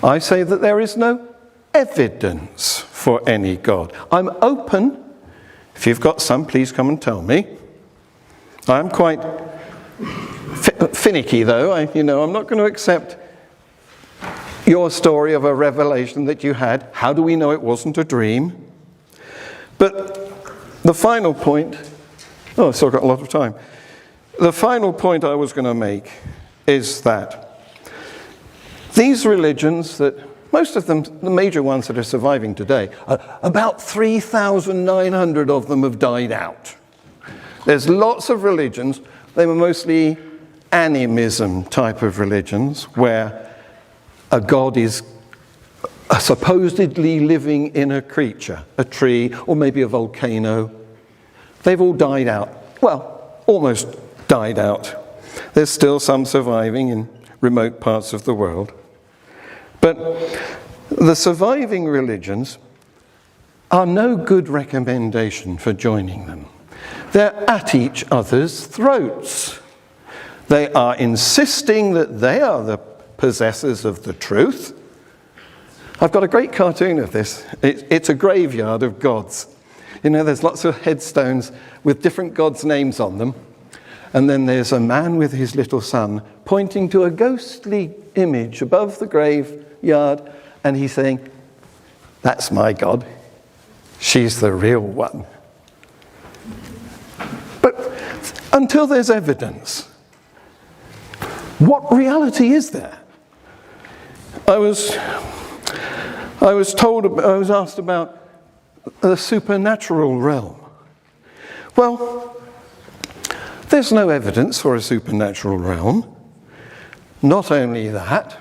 I say that there is no evidence for any God. I'm open. If you've got some, please come and tell me. I'm quite finicky, though. I'm not going to accept your story of a revelation that you had. How do we know it wasn't a dream? But the final point, I've still got a lot of time. The final point I was going to make is that these religions that, most of them, the major ones that are surviving today, about 3,900 of them have died out. There's lots of religions, they were mostly animism type of religions, where a god is supposedly living in a creature, a tree, or maybe a volcano. They've all died out. Well, almost died out. There's still some surviving in remote parts of the world. But the surviving religions are no good recommendation for joining them. They're at each other's throats. They are insisting that they are the possessors of the truth. I've got a great cartoon of this. It's a graveyard of gods. You know, there's lots of headstones with different gods' names on them. And then there's a man with his little son pointing to a ghostly image above the graveyard, and he's saying, "That's my God. She's the real one." But until there's evidence, what reality is there? I was asked about the supernatural realm. Well, there's no evidence for a supernatural realm. Not only that,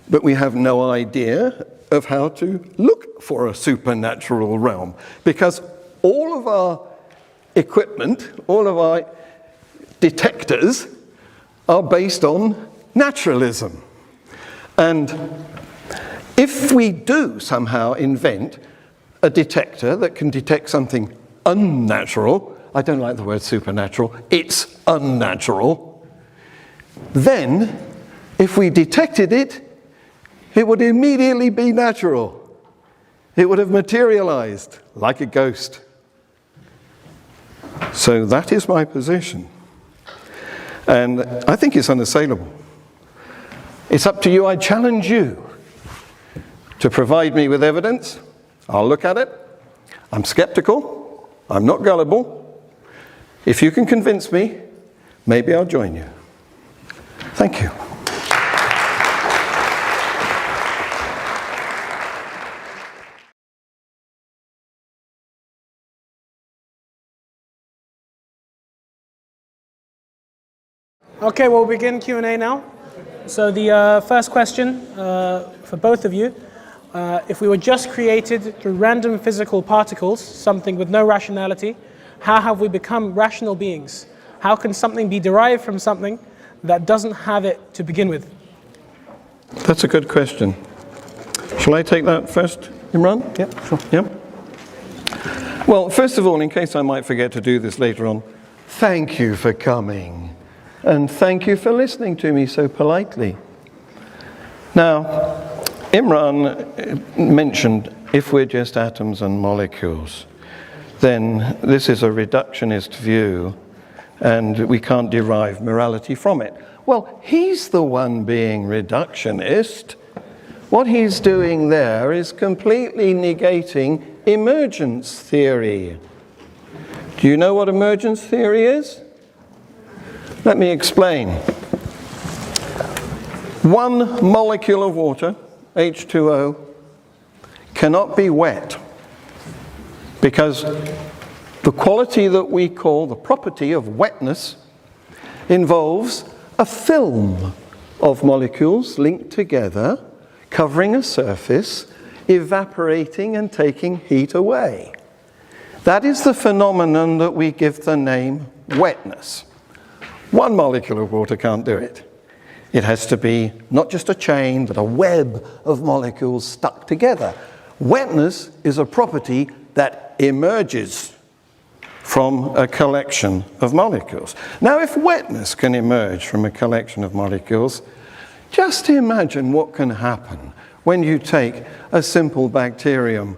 but we have no idea of how to look for a supernatural realm, because all of our equipment, all of our detectors are based on naturalism. And if we do somehow invent a detector that can detect something unnatural, I don't like the word supernatural, it's unnatural, then if we detected it, it would immediately be natural. It would have materialized like a ghost. So that is my position. And I think it's unassailable. It's up to you. I challenge you to provide me with evidence. I'll look at it. I'm skeptical. I'm not gullible. If you can convince me, maybe I'll join you. Thank you. Okay, we'll begin Q&A now. So the first question for both of you, if we were just created through random physical particles, something with no rationality, how have we become rational beings? How can something be derived from something that doesn't have it to begin with? That's a good question. Shall I take that first, Imran? Yeah, sure. Yeah. Well, first of all, in case I might forget to do this later on, thank you for coming. And thank you for listening to me so politely. Now, Imran mentioned if we're just atoms and molecules, then this is a reductionist view and we can't derive morality from it. Well, he's the one being reductionist. What he's doing there is completely negating emergence theory. Do you know what emergence theory is? Let me explain. One molecule of water, H2O, cannot be wet because the quality that we call the property of wetness involves a film of molecules linked together, covering a surface, evaporating and taking heat away. That is the phenomenon that we give the name wetness. One molecule of water can't do it. It has to be not just a chain, but a web of molecules stuck together. Wetness is a property that emerges from a collection of molecules. Now, if wetness can emerge from a collection of molecules, just imagine what can happen when you take a simple bacterium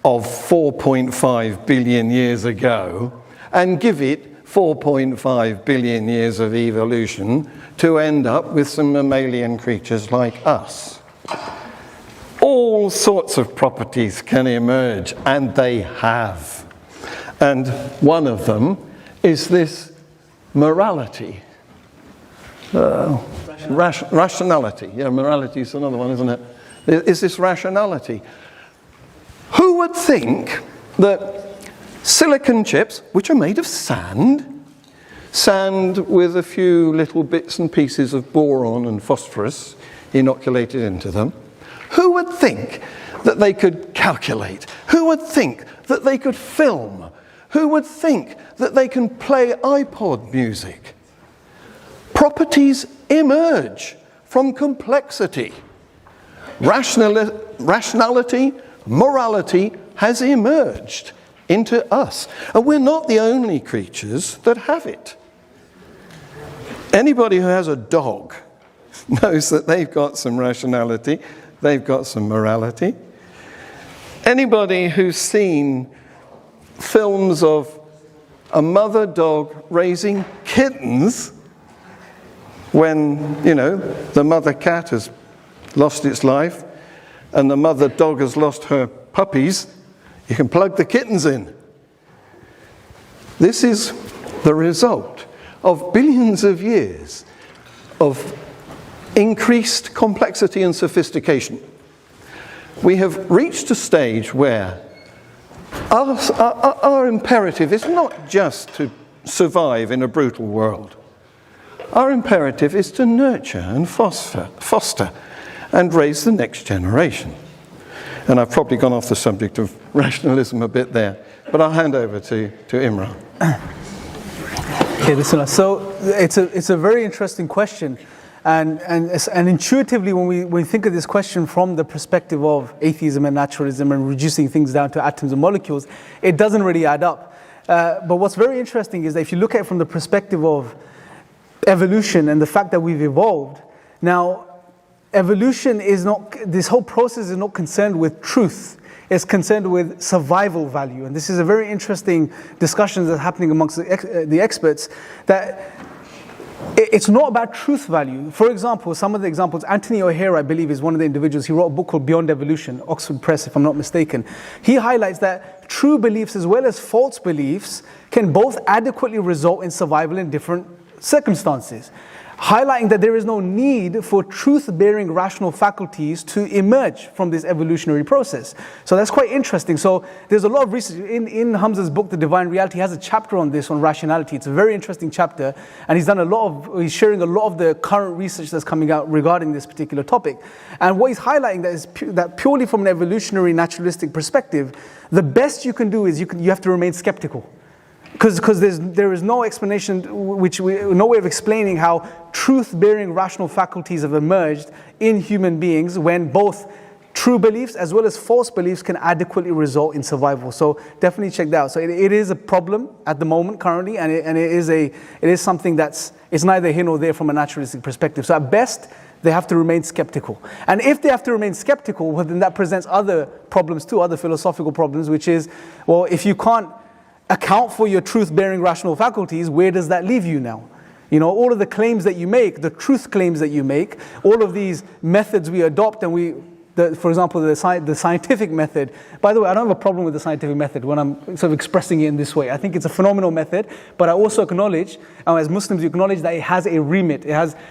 of 4.5 billion years ago and give it 4.5 billion years of evolution to end up with some mammalian creatures like us. all sorts of properties can emerge, and they have. And one of them is this morality. Rationality. Yeah, morality is another one, isn't it? Is this rationality? Who would think that silicon chips, which are made of sand with a few little bits and pieces of boron and phosphorus inoculated into them, who would think that they could calculate? Who would think that they could film? Who would think that they can play iPod music? Properties emerge from complexity. Rationality, morality has emerged into us. And we're not the only creatures that have it. Anybody who has a dog knows that they've got some rationality, they've got some morality. Anybody who's seen films of a mother dog raising kittens when, the mother cat has lost its life and the mother dog has lost her puppies, you can plug the kittens in. This is the result of billions of years of increased complexity and sophistication. We have reached a stage where our imperative is not just to survive in a brutal world. Our imperative is to nurture and foster and raise the next generation. And I've probably gone off the subject of rationalism a bit there, but I'll hand over to Imran. Okay, so it's a very interesting question, and intuitively when we think of this question from the perspective of atheism and naturalism and reducing things down to atoms and molecules, it doesn't really add up. But what's very interesting is that if you look at it from the perspective of evolution and the fact that we've evolved, now evolution is not, this whole process is not concerned with truth. It's concerned with survival value. And this is a very interesting discussion that's happening amongst the experts, that it's not about truth value. For example, some of the examples, Anthony O'Hare, I believe, is one of the individuals. He wrote a book called Beyond Evolution, Oxford Press, if I'm not mistaken. He highlights that true beliefs as well as false beliefs can both adequately result in survival in different circumstances, highlighting that there is no need for truth-bearing rational faculties to emerge from this evolutionary process. So that's quite interesting. So there's a lot of research. In Hamza's book, The Divine Reality, he has a chapter on this, on rationality. It's a very interesting chapter, and he's he's sharing a lot of the current research that's coming out regarding this particular topic. And what he's highlighting that purely from an evolutionary naturalistic perspective, the best you can do is you have to remain skeptical. Because there is no explanation, no way of explaining how truth-bearing rational faculties have emerged in human beings when both true beliefs as well as false beliefs can adequately result in survival. So definitely check that out. So it is a problem at the moment currently, and it is something it's neither here nor there from a naturalistic perspective. So at best, they have to remain skeptical. And if they have to remain skeptical, well, then that presents other problems too, other philosophical problems, which is, well, if you can't account for your truth-bearing rational faculties, where does that leave you now? All of the claims that you make, the truth claims that you make, all of these methods we adopt, and for example, the scientific method. By the way, I don't have a problem with the scientific method when I'm sort of expressing it in this way. I think it's a phenomenal method, but I also acknowledge, as Muslims, you acknowledge that it has a remit.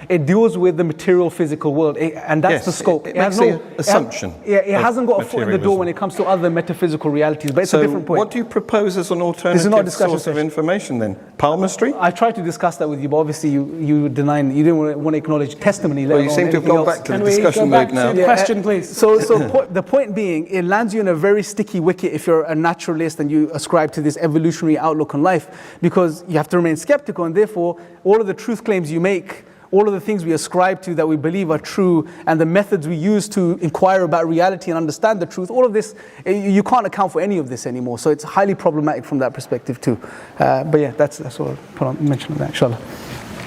It deals with the material, physical world, and that's the scope. It makes no assumption. It hasn't got a foot in the door when it comes to other metaphysical realities, but it's a different point. What do you propose as an alternative source of information then? Palmistry? I tried to discuss that with you, but obviously you didn't want to acknowledge testimony. Well, you seem to have gone back to the discussion mode now. Question, please. So the point being, it lands you in a very sticky wicket if you're a naturalist and you ascribe to this evolutionary outlook on life, because you have to remain skeptical, and therefore all of the truth claims you make, all of the things we ascribe to that we believe are true, and the methods we use to inquire about reality and understand the truth, all of this, you can't account for any of this anymore. So it's highly problematic from that perspective too. But yeah, that's all I'll mention on that, inshallah.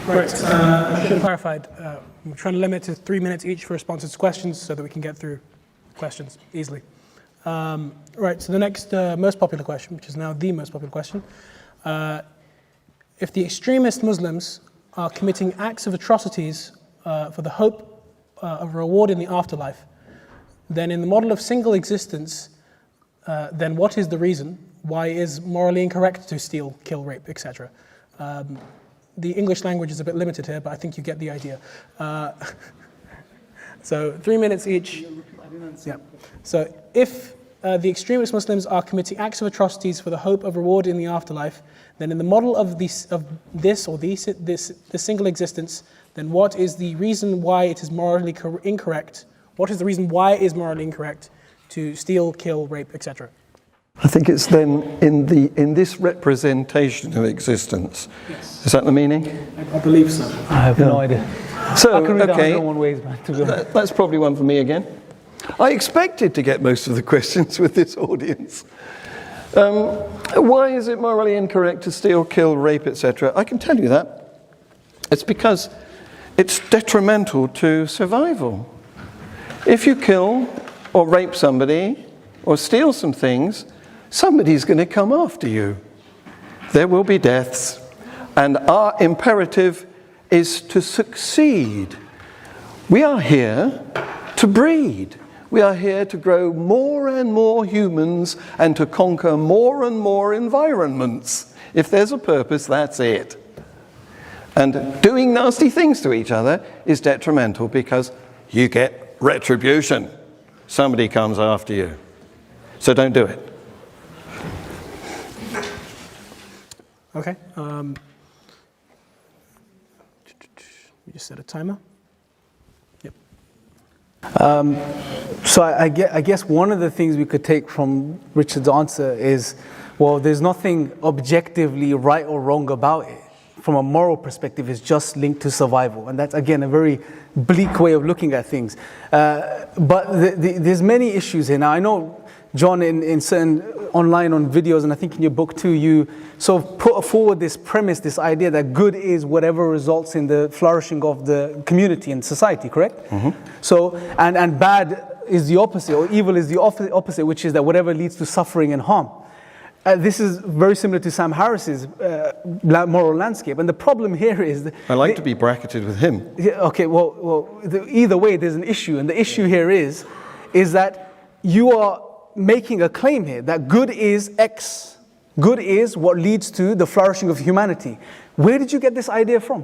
Right, I should have clarified. I'm trying to limit to 3 minutes each for responses to questions so that we can get through questions easily. Right, so the next most popular question, which is now the most popular question. If the extremist Muslims are committing acts of atrocities for the hope of reward in the afterlife, then in the model of single existence, then what is the reason why it is morally incorrect to steal, kill, rape, etc.? The English language is a bit limited here, but I think you get the idea. So 3 minutes each. Yeah. So if the extremist Muslims are committing acts of atrocities for the hope of reward in the afterlife, then in the model of this single existence, then what is the reason why it is morally incorrect? What is the reason why it is morally incorrect to steal, kill, rape, etc.? I think it's then in this representation of existence. Yes. Is that the meaning? I believe so. I have no idea. So, I can read okay, 101 ways, man, to be honest. That's probably one for me again. I expected to get most of the questions with this audience. Why is it morally incorrect to steal, kill, rape, etc.? I can tell you that. It's because it's detrimental to survival. If you kill or rape somebody or steal some things, somebody's going to come after you. There will be deaths. And our imperative is to succeed. We are here to breed. We are here to grow more and more humans and to conquer more and more environments. If there's a purpose, that's it. And doing nasty things to each other is detrimental because you get retribution. Somebody comes after you. So don't do it. Okay. You just set a timer. Yep. So I guess one of the things we could take from Richard's answer is, well, there's nothing objectively right or wrong about it. From a moral perspective, it's just linked to survival. And that's, again, a very bleak way of looking at things. But there's many issues here. Now, I know, John, in certain online on videos, and I think in your book too, you sort of put forward this premise, this idea that good is whatever results in the flourishing of the community and society, correct? Mm-hmm. So, and bad is the opposite, or evil is the opposite, which is that whatever leads to suffering and harm. This is very similar to Sam Harris's moral landscape. And the problem here is... I like to be bracketed with him. Okay, well, either way, there's an issue. And the issue here is that you are making a claim here that good is X. Good is what leads to the flourishing of humanity. Where did you get this idea from?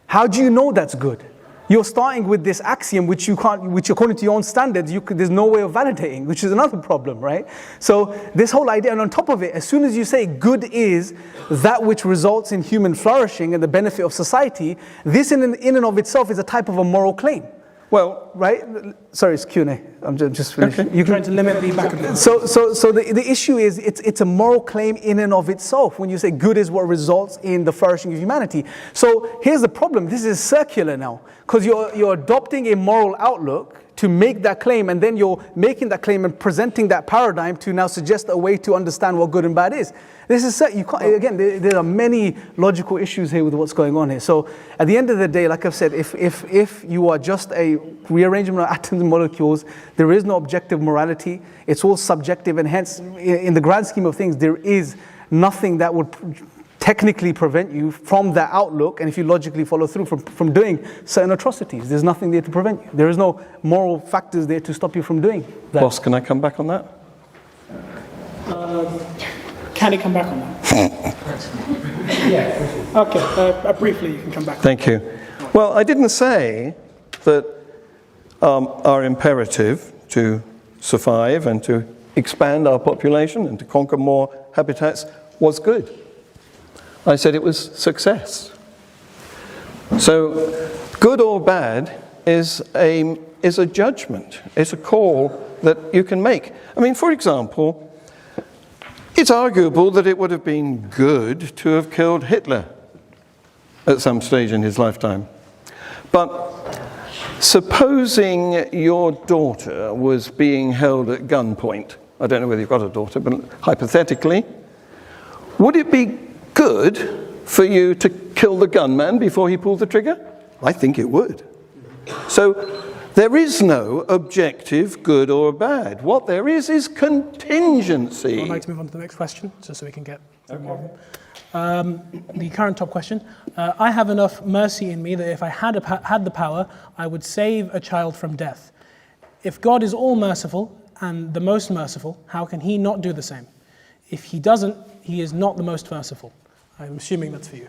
How do you know that's good? You're starting with this axiom which according to your own standards, there's no way of validating, which is another problem, right? So this whole idea, and on top of it, as soon as you say good is that which results in human flourishing and the benefit of society, this in and of itself is a type of a moral claim. Well, right? Sorry, it's Q&A. I'm just finished. Okay. You're trying to limit the back of it. So the issue is it's a moral claim in and of itself when you say good is what results in the flourishing of humanity. So here's the problem. This is circular now because you're adopting a moral outlook to make that claim, and then you're making that claim and presenting that paradigm to now suggest a way to understand what good and bad is. This is you can't, again, there are many logical issues here with what's going on here. So at the end of the day, like I've said, if you are just a rearrangement of atoms and molecules, there is no objective morality. It's all subjective, and hence, in the grand scheme of things, there is nothing that would technically prevent you from that outlook, and if you logically follow through from doing certain atrocities. There's nothing there to prevent you. There is no moral factors there to stop you from doing that. Boss, can I come back on that? Can he come back on that? Yeah. Okay, briefly you can come back. Thank you. Well, I didn't say that our imperative to survive and to expand our population and to conquer more habitats was good. I said it was success. So, good or bad is a judgment. It's a call that you can make. I mean, for example, it's arguable that it would have been good to have killed Hitler at some stage in his lifetime. But supposing your daughter was being held at gunpoint, I don't know whether you've got a daughter, but hypothetically, would it be good for you to kill the gunman before he pulled the trigger? I think it would. So there is no objective good or bad. What there is contingency. I'd like to move on to the next question, just so we can get through more of them. The current top question. I have enough mercy in me that if I had the power, I would save a child from death. if God is all merciful and the most merciful, how can he not do the same? If he doesn't, he is not the most merciful. I'm assuming that's for you.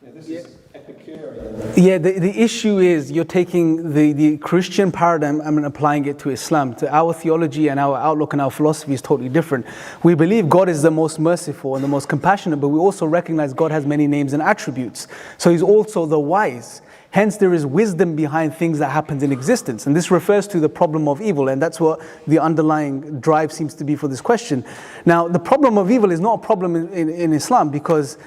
This is Epicurean. Yeah, the issue is you're taking the Christian paradigm and applying it to Islam. To our theology and our outlook and our philosophy is totally different. We believe God is the most merciful and the most compassionate, but we also recognize God has many names and attributes. So he's also the wise. Hence, there is wisdom behind things that happens in existence. And this refers to the problem of evil, and that's what the underlying drive seems to be for this question. Now, the problem of evil is not a problem in Islam, because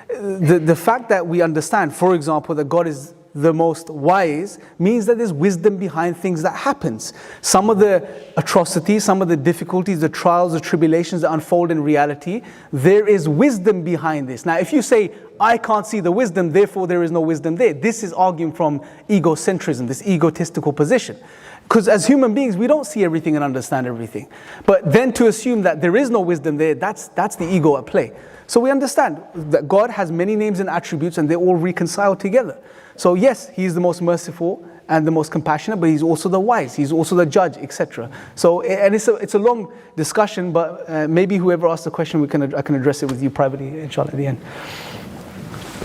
the fact that we understand, for example, that God is the most wise means that there's wisdom behind things that happens. Some of the atrocities, some of the difficulties, the trials, the tribulations that unfold in reality, there is wisdom behind this. Now, if you say, I can't see the wisdom, therefore there is no wisdom there, this is arguing from egocentrism, this egotistical position. Because as human beings, we don't see everything and understand everything. But then to assume that there is no wisdom there, that's the ego at play. So we understand that God has many names and attributes and they all reconcile together. So yes, He is the most merciful and the most compassionate, but He's also the wise, He's also the judge, etc. So, and it's a long discussion, but maybe whoever asked the question, I can address it with you privately, inshallah, at the end.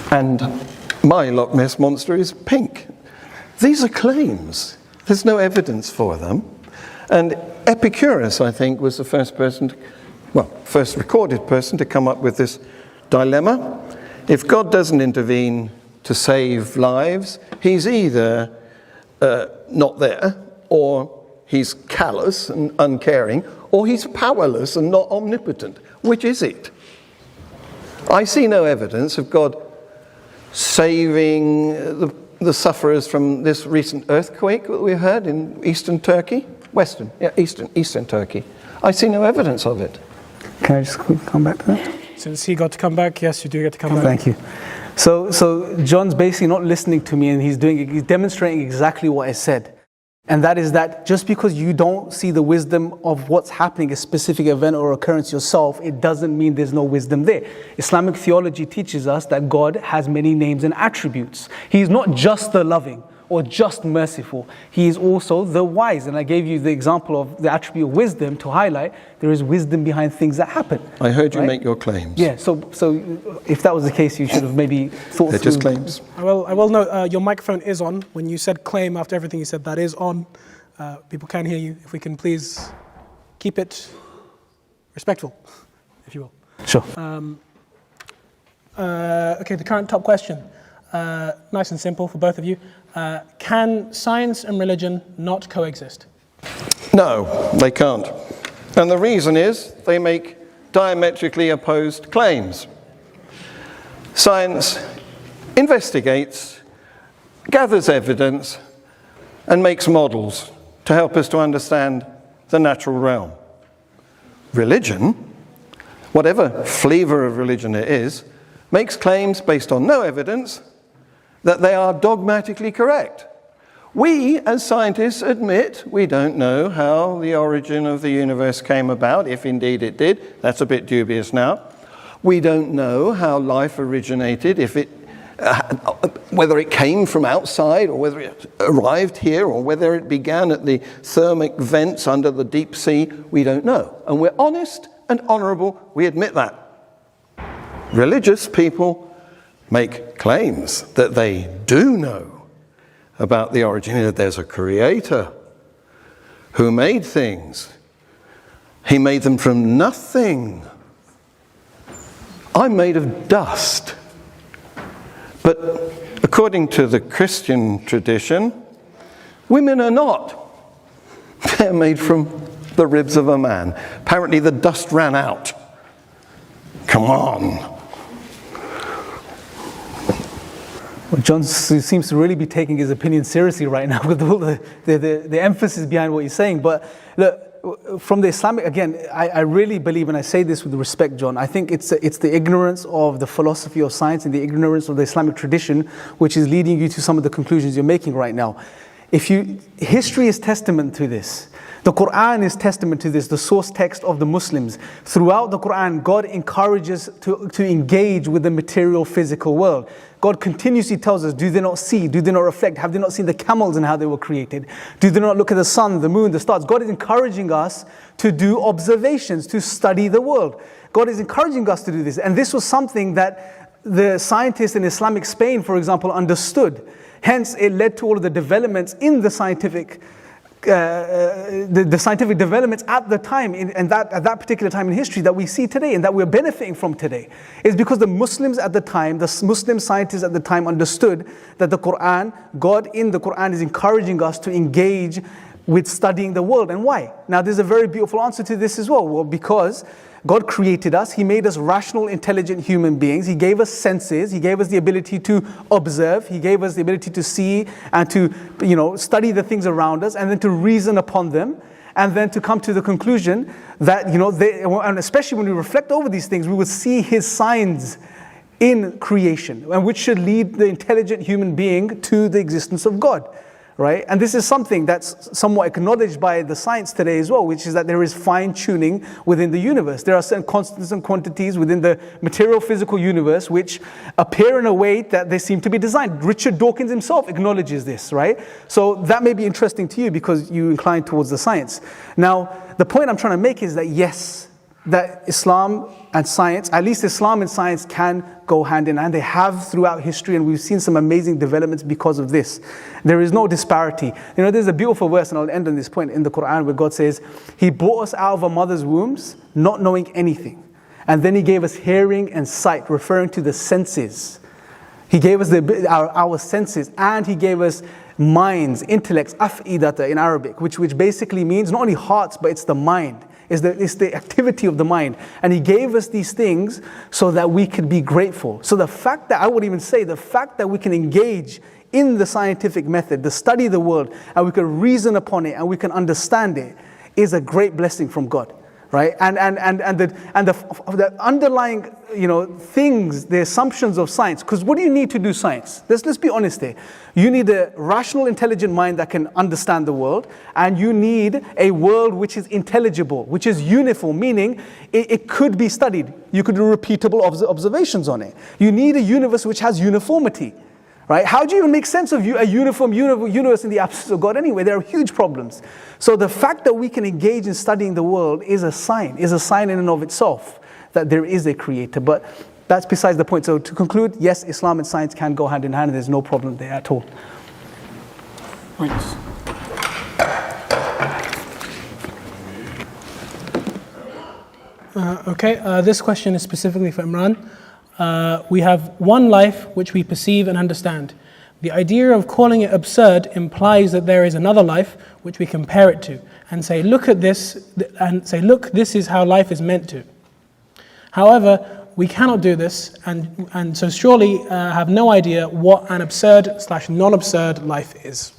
And my Loch Ness monster is pink. These are claims. There's no evidence for them. And Epicurus, I think, was the first recorded person to come up with this dilemma. If God doesn't intervene to save lives, he's either not there, or he's callous and uncaring, or he's powerless and not omnipotent. Which is it? I see no evidence of God saving the sufferers from this recent earthquake that we had in eastern Turkey. Eastern Turkey. I see no evidence of it. Can I just come back to that? Since he got to come back, yes, you do get to come back. Thank you. So John's basically not listening to me, and he's demonstrating exactly what I said. And that is that just because you don't see the wisdom of what's happening, a specific event or occurrence yourself, it doesn't mean there's no wisdom there. Islamic theology teaches us that God has many names and attributes. He's not just the loving or just merciful. He is also the wise. And I gave you the example of the attribute of wisdom to highlight there is wisdom behind things that happen. I heard you make your claims. Yeah, so if that was the case, you should have maybe thought They're through. just claims. I will note, your microphone is on. When you said claim after everything you said, that is on. People can hear you. If we can please keep it respectful, if you will. Sure. Okay, the current top question. Nice and simple for both of you. Can science and religion not coexist? No, they can't. And the reason is they make diametrically opposed claims. Science investigates, gathers evidence, and makes models to help us to understand the natural realm. Religion, whatever flavor of religion it is, makes claims based on no evidence that they are dogmatically correct. We, as scientists, admit we don't know how the origin of the universe came about, if indeed it did. That's a bit dubious now. We don't know how life originated, whether it came from outside or whether it arrived here or whether it began at the thermic vents under the deep sea. We don't know. And we're honest and honorable. We admit that. Religious people make claims that they do know about the origin, that there's a creator who made things. He made them from nothing. I'm made of dust. But according to the Christian tradition, women are not. They're made from the ribs of a man. Apparently the dust ran out. Come on. Well, John seems to really be taking his opinion seriously right now with all the emphasis behind what he's saying. But look, from the Islamic, again, I really believe, and I say this with respect, John, I think it's the ignorance of the philosophy of science and the ignorance of the Islamic tradition which is leading you to some of the conclusions you're making right now. History is testament to this. The Quran is testament to this, the source text of the Muslims. Throughout the Quran, God encourages to engage with the material physical world. God continuously tells us, do they not see? Do they not reflect? Have they not seen the camels and how they were created? Do they not look at the sun, the moon, the stars? God is encouraging us to do observations, to study the world. God is encouraging us to do this. And this was something that the scientists in Islamic Spain, for example, understood. Hence, it led to all of the developments in the scientific the scientific developments at the time, at that particular time in history that we see today and that we're benefiting from today, is because the Muslims at the time, the Muslim scientists at the time understood that the Quran, God in the Quran is encouraging us to engage with studying the world. And why? Now there's a very beautiful answer to this as well. Well, because God created us, He made us rational, intelligent human beings. He gave us senses. He gave us the ability to observe. He gave us the ability to see and to, study the things around us and then to reason upon them and then to come to the conclusion that, and especially when we reflect over these things, we would see His signs in creation, and which should lead the intelligent human being to the existence of God. Right? And this is something that's somewhat acknowledged by the science today as well, which is that there is fine-tuning within the universe. There are certain constants and quantities within the material physical universe which appear in a way that they seem to be designed. Richard Dawkins himself acknowledges this, right? So that may be interesting to you because you incline towards the science. Now, the point I'm trying to make is that yes, that Islam and science, at least Islam and science, can go hand in hand. They have throughout history, and we've seen some amazing developments because of this. There is no disparity. There's a beautiful verse, and I'll end on this point in the Quran, where God says, He brought us out of our mother's wombs, not knowing anything. And then He gave us hearing and sight, referring to the senses. He gave us our senses, and He gave us minds, intellects, af'idata in Arabic, which basically means not only hearts, but it's the mind. It's the activity of the mind. And He gave us these things so that we could be grateful. So the fact that we can engage in the scientific method, to study the world, and we can reason upon it, and we can understand it, is a great blessing from God. Right? And the underlying, things, the assumptions of science. Because what do you need to do science? Let's be honest here. You need a rational, intelligent mind that can understand the world, and you need a world which is intelligible, which is uniform, meaning it could be studied. You could do repeatable observations on it. You need a universe which has uniformity. Right? How do you even make sense of a uniform universe in the absence of God anyway? There are huge problems. So the fact that we can engage in studying the world is a sign in and of itself that there is a creator. But that's besides the point. So to conclude, yes, Islam and science can go hand in hand, and there's no problem there at all. Thanks. This question is specifically for Imran. We have one life which we perceive and understand. The idea of calling it absurd implies that there is another life which we compare it to and say, look, this is how life is meant to. However, we cannot do this, and so surely have no idea what an absurd/non-absurd life is.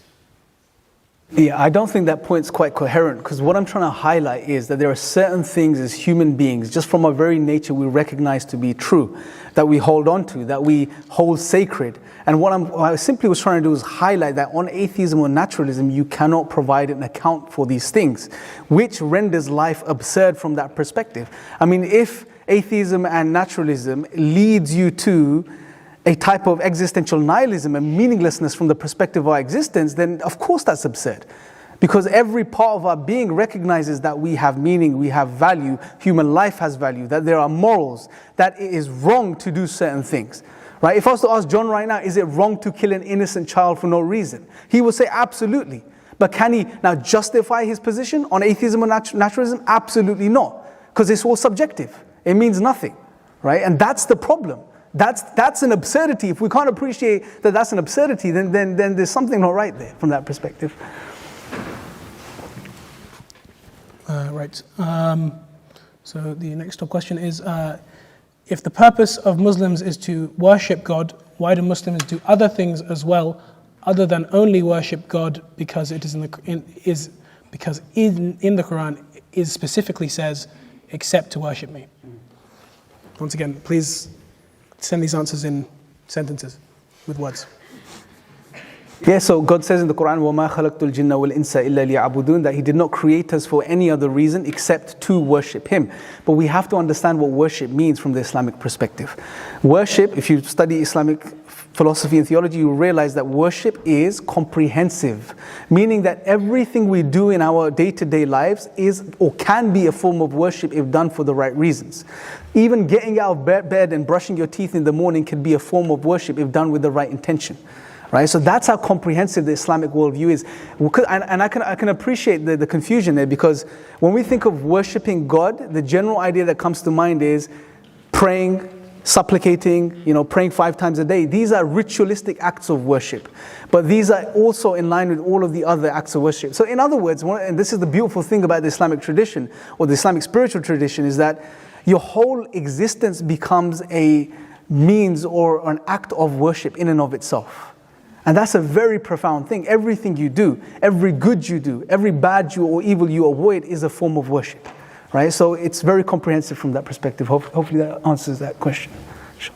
Yeah, I don't think that point's quite coherent, because what I'm trying to highlight is that there are certain things as human beings, just from our very nature, we recognize to be true, that we hold on to, that we hold sacred. And what I simply was trying to do is highlight that on atheism or naturalism, you cannot provide an account for these things, which renders life absurd from that perspective. I mean, if atheism and naturalism leads you to a type of existential nihilism and meaninglessness from the perspective of our existence, then of course that's absurd. Because every part of our being recognizes that we have meaning, we have value, human life has value, that there are morals, that it is wrong to do certain things. Right? If I was to ask John right now, is it wrong to kill an innocent child for no reason? He would say absolutely. But can he now justify his position on atheism or naturalism? Absolutely not. Because it's all subjective. It means nothing. Right? And that's the problem. That's an absurdity. If we can't appreciate that that's an absurdity, then there's something not right there from that perspective. Right. So the next question is, if the purpose of Muslims is to worship God, why do Muslims do other things as well, other than only worship God? Because it is in the Quran it specifically says, except to worship me. Once again, please send these answers in sentences with words. Yeah, so God says in the Quran, وَمَا خَلَقْتُ الْجِنَّ وَالْإِنسَ إِلَّا لِيَعْبُدُونَ, that He did not create us for any other reason except to worship Him. But we have to understand what worship means from the Islamic perspective. Worship, if you study Islamic philosophy and theology, you realize that worship is comprehensive, meaning that everything we do in our day-to-day lives is or can be a form of worship if done for the right reasons. Even getting out of bed and brushing your teeth in the morning can be a form of worship if done with the right intention. Right? So that's how comprehensive the Islamic worldview is. And I can appreciate the confusion there, because when we think of worshipping God, the general idea that comes to mind is praying, supplicating, praying 5 times a day. These are ritualistic acts of worship. But these are also in line with all of the other acts of worship. So in other words, and this is the beautiful thing about the Islamic tradition, or the Islamic spiritual tradition, is that your whole existence becomes a means or an act of worship in and of itself. And that's a very profound thing. Everything you do, every good you do, every bad or evil you avoid is a form of worship. Right? So it's very comprehensive from that perspective. Hopefully that answers that question. Sure.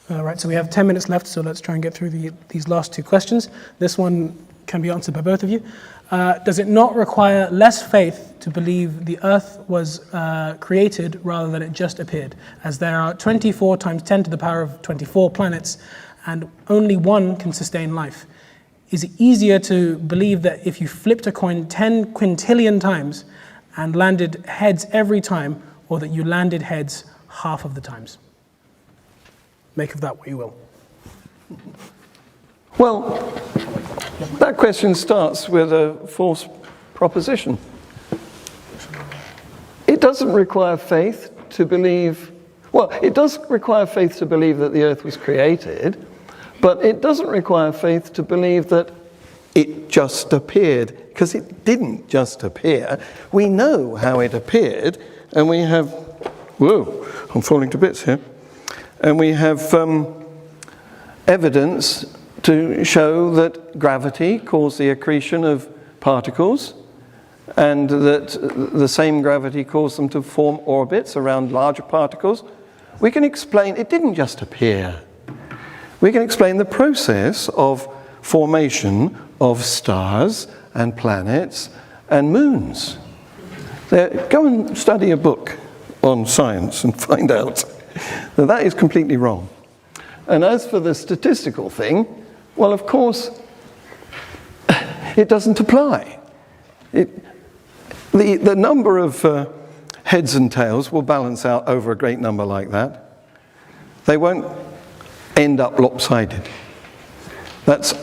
Right, so we have 10 minutes left, so let's try and get through these last 2 questions. This one can be answered by both of you. Does it not require less faith to believe the earth was created rather than it just appeared? As there are 24 times 10 to the power of 24 planets, and only one can sustain life. Is it easier to believe that if you flipped a coin 10 quintillion times and landed heads every time, or that you landed heads half of the times? Make of that what you will. Well, that question starts with a false proposition. It doesn't require faith to believe, well, it does require faith to believe that the earth was created, but it doesn't require faith to believe that it just appeared, because it didn't just appear. We know how it appeared, and we have, whoa, I'm falling to bits here, and we have evidence to show that gravity caused the accretion of particles, and that the same gravity caused them to form orbits around larger particles. We can explain, it didn't just appear. We can explain the process of formation of stars and planets and moons. Go and study a book on science and find out that that is completely wrong. And as for the statistical thing, well, of course, it doesn't apply. The number of heads and tails will balance out over a great number like that. They won't end up lopsided. That's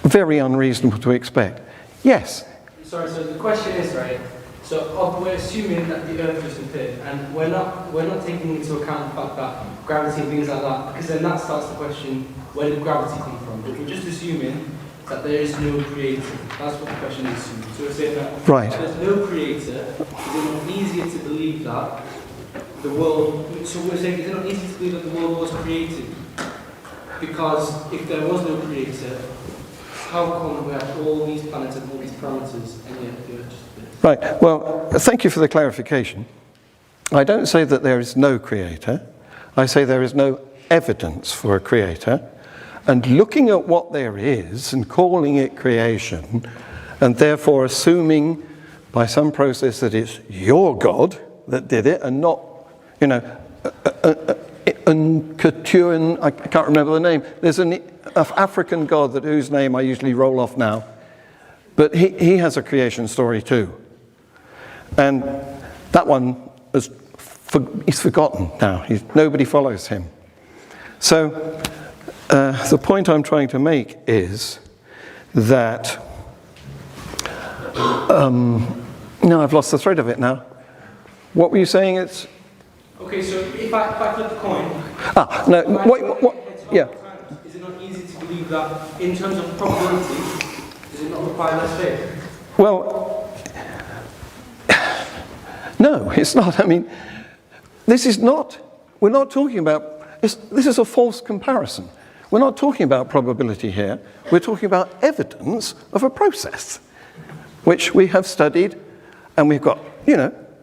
very unreasonable to expect. Yes? Sorry, so the question is, right, so we're assuming that the earth just appeared, and we're not taking into account the fact that gravity and things like that, because then that starts the question, where did gravity come from? But we're just assuming that there is no creator. That's what the question is assuming. So we're saying that right. There's no creator. Is it not easier to believe that the world, so we're saying, is it not easy to believe that the world was created? Because if there was no creator, how come we have all these planets and all these parameters, and yet the earth just appears? Right, well, thank you for the clarification. I don't say that there is no creator. I say there is no evidence for a creator. And looking at what there is and calling it creation, and therefore assuming by some process that it's your God that did it and not, Unkatuan, I can't remember the name. There's an African god whose name I usually roll off now. But he has a creation story too. And that one is forgotten now. Nobody follows him. So the point I'm trying to make is that... no, I've lost the thread of it now. What were you saying? It's... Okay, so if I flip the coin... Yeah. Is it not easy to believe that in terms of probability, does it not require less faith? Well, no, it's not. I mean, we're not talking about, this is a false comparison. We're not talking about probability here. We're talking about evidence of a process, which we have studied, and we've got,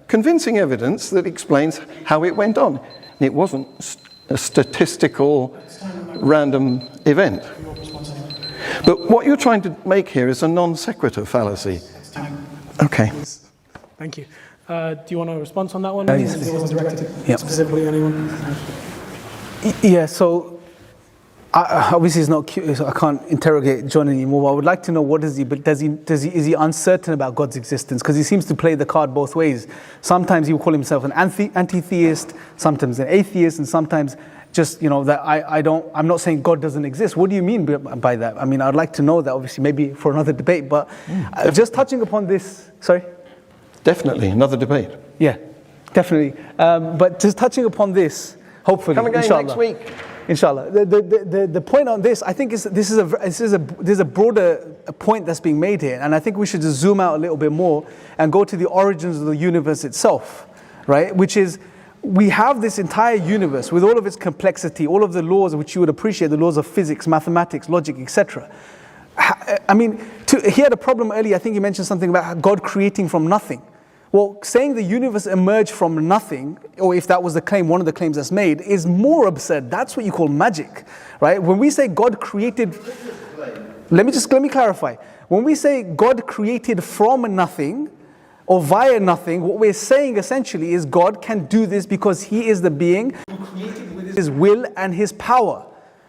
convincing evidence that explains how it went on. It wasn't a statistical random event. But what you're trying to make here is a non sequitur fallacy. Okay. Thank you. Do you want a response on that one? Yes, It wasn't directed Yeah. specifically anyone. Yeah, so obviously it's not cute, so I can't interrogate John anymore. But I would like to know what is he? But is he uncertain about God's existence? Because he seems to play the card both ways. Sometimes he will call himself an anti-theist, sometimes an atheist, and sometimes just that I'm not saying God doesn't exist. What do you mean by that? I mean, I'd like to know that. Obviously, maybe for another debate. But just touching upon this, sorry. Definitely, another debate. Yeah, definitely. But just touching upon this, hopefully, come again inshallah. Next week. Inshallah. The point on this, I think, there's a broader point that's being made here, and I think we should just zoom out a little bit more and go to the origins of the universe itself, right? Which is, we have this entire universe with all of its complexity, all of the laws which you would appreciate, the laws of physics, mathematics, logic, etc. I mean, he had a problem earlier. I think he mentioned something about God creating from nothing. Well, saying the universe emerged from nothing, or if that was the claim, one of the claims that's made, is more absurd. That's what you call magic, right? When we say God created, let me clarify. When we say God created from nothing, or via nothing, what we're saying essentially is God can do this because He is the being who created with His will and His power.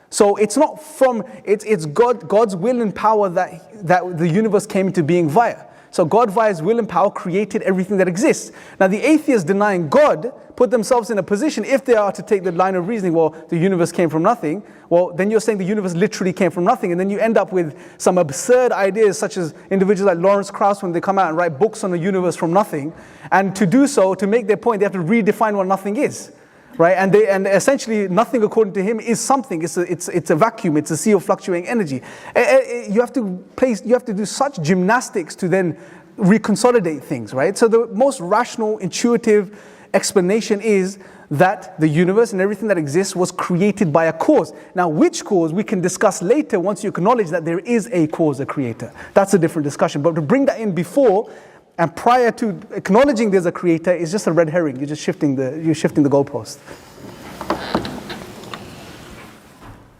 So it's not from, it's God's will and power that the universe came into being via. So God, via His will and power, created everything that exists. Now the atheists denying God put themselves in a position, if they are to take the line of reasoning, well, the universe came from nothing, well, then you're saying the universe literally came from nothing, and then you end up with some absurd ideas, such as individuals like Lawrence Krauss, when they come out and write books on the universe from nothing, and to do so, to make their point, they have to redefine what nothing is. Right, and essentially nothing, according to him, is something. It's a vacuum. It's a sea of fluctuating energy. You have to do such gymnastics to then reconsolidate things. Right. So the most rational, intuitive explanation is that the universe and everything that exists was created by a cause. Now, which cause we can discuss later once you acknowledge that there is a cause, a creator. That's a different discussion. But to bring that in before and prior to acknowledging there's a creator is just a red herring. You're just shifting the goalpost.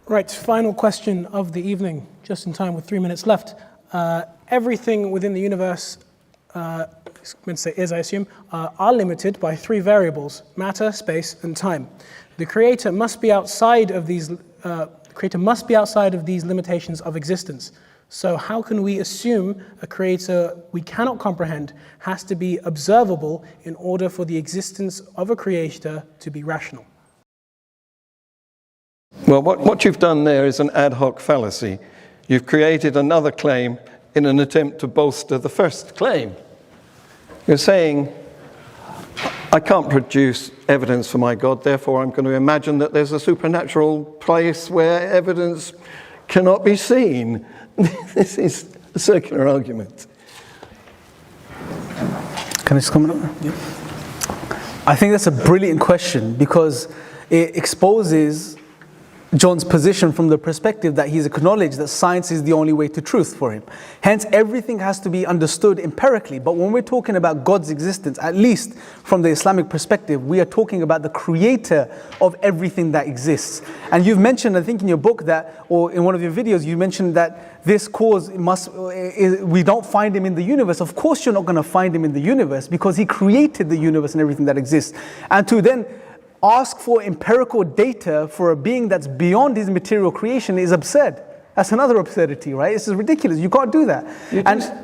Right, final question of the evening, just in time with 3 minutes left. Everything within the universe, I assume, are limited by three variables: matter, space, and time. The creator must be outside of these. Limitations of existence. So how can we assume a creator we cannot comprehend has to be observable in order for the existence of a creator to be rational? Well, what you've done there is an ad hoc fallacy. You've created another claim in an attempt to bolster the first claim. You're saying, I can't produce evidence for my God, therefore I'm going to imagine that there's a supernatural place where evidence cannot be seen. This is a circular argument. Can I just comment on that? Yeah. I think that's a brilliant question because it exposes John's position from the perspective that he's acknowledged that science is the only way to truth for him. Hence, everything has to be understood empirically. But when we're talking about God's existence, at least from the Islamic perspective, we are talking about the creator of everything that exists. And you've mentioned, I think in your book that, or in one of your videos, you mentioned that this cause we don't find him in the universe. Of course you're not going to find him in the universe because he created the universe and everything that exists. And to then ask for empirical data for a being that's beyond his material creation is absurd. That's another absurdity, right? This is ridiculous. You can't do that.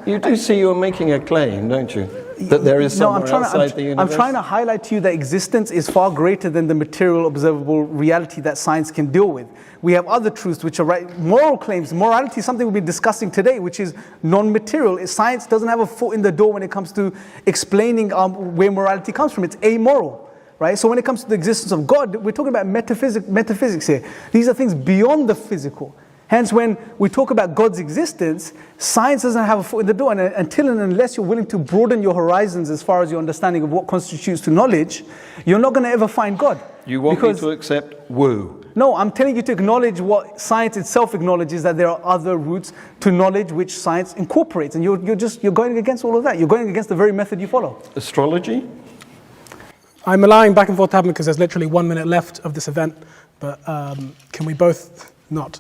You do see you're making a claim, don't you? That there is somewhere outside the universe? I'm trying to highlight to you that existence is far greater than the material observable reality that science can deal with. We have other truths which are right. Moral claims, morality is something we've been discussing today, which is non-material. Science doesn't have a foot in the door when it comes to explaining where morality comes from. It's amoral. Right? So when it comes to the existence of God, we're talking about metaphysics here. These are things beyond the physical. Hence, when we talk about God's existence, science doesn't have a foot in the door. And until and unless you're willing to broaden your horizons as far as your understanding of what constitutes to knowledge, you're not going to ever find God. You want me to accept woo? No, I'm telling you to acknowledge what science itself acknowledges, that there are other routes to knowledge which science incorporates. And you're going against all of that. You're going against the very method you follow. Astrology? I'm allowing back and forth to happen because there's literally 1 minute left of this event, but can we both not?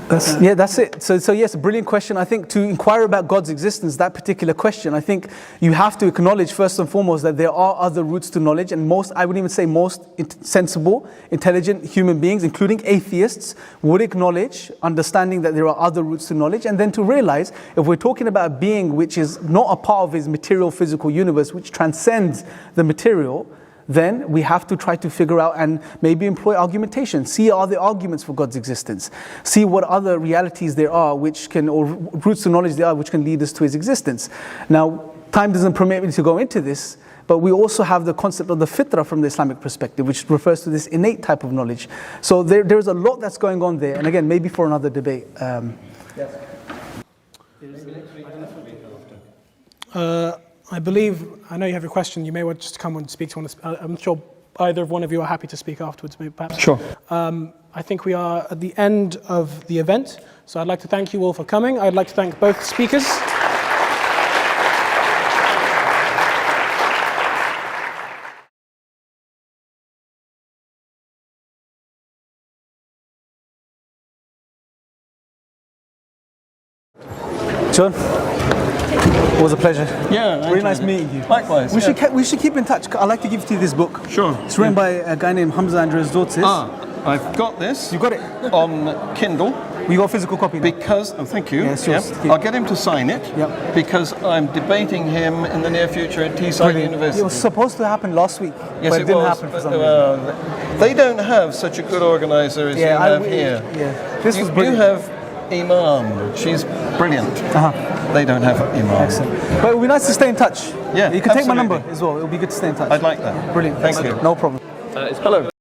That's it. So yes, brilliant question. I think to inquire about God's existence, that particular question, I think you have to acknowledge first and foremost that there are other routes to knowledge, and most, I would even say most sensible, intelligent human beings, including atheists, would acknowledge understanding that there are other routes to knowledge, and then to realize if we're talking about a being which is not a part of his material physical universe, which transcends the material, then we have to try to figure out and maybe employ argumentation. See are there arguments for God's existence. See what other realities there are which can, or routes to knowledge there are which can lead us to his existence. Now, time doesn't permit me to go into this, but we also have the concept of the fitrah from the Islamic perspective, which refers to this innate type of knowledge. So there's a lot that's going on there, and again, maybe for another debate. I believe, I know you have a question, you may want just come and speak to one. I'm sure either of one of you are happy to speak afterwards, maybe perhaps. Sure. I think we are at the end of the event, so I'd like to thank you all for coming. I'd like to thank both speakers. John, it was a pleasure. Yeah, very nice meeting you. Likewise. We should keep in touch. I'd like to give you this book. Sure. It's written by a guy named Hamza Andres-Dotis. I've got this. You got it on Kindle. We got a physical copy now. Because, thank you. Yes, yours. I'll get him to sign it. Yep. Because I'm debating him in the near future at Teesside University. It was supposed to happen last week, yes, but it didn't happen for some reason. They don't have such a good organizer as you have here. Yeah, this was brilliant. You have Imran. She's brilliant. They don't have Imran. Excellent. But it would be nice to stay in touch. Yeah, you can take my absolutely. number as well. It would be good to stay in touch. I'd like that. Brilliant. Thank you. No problem. Hello.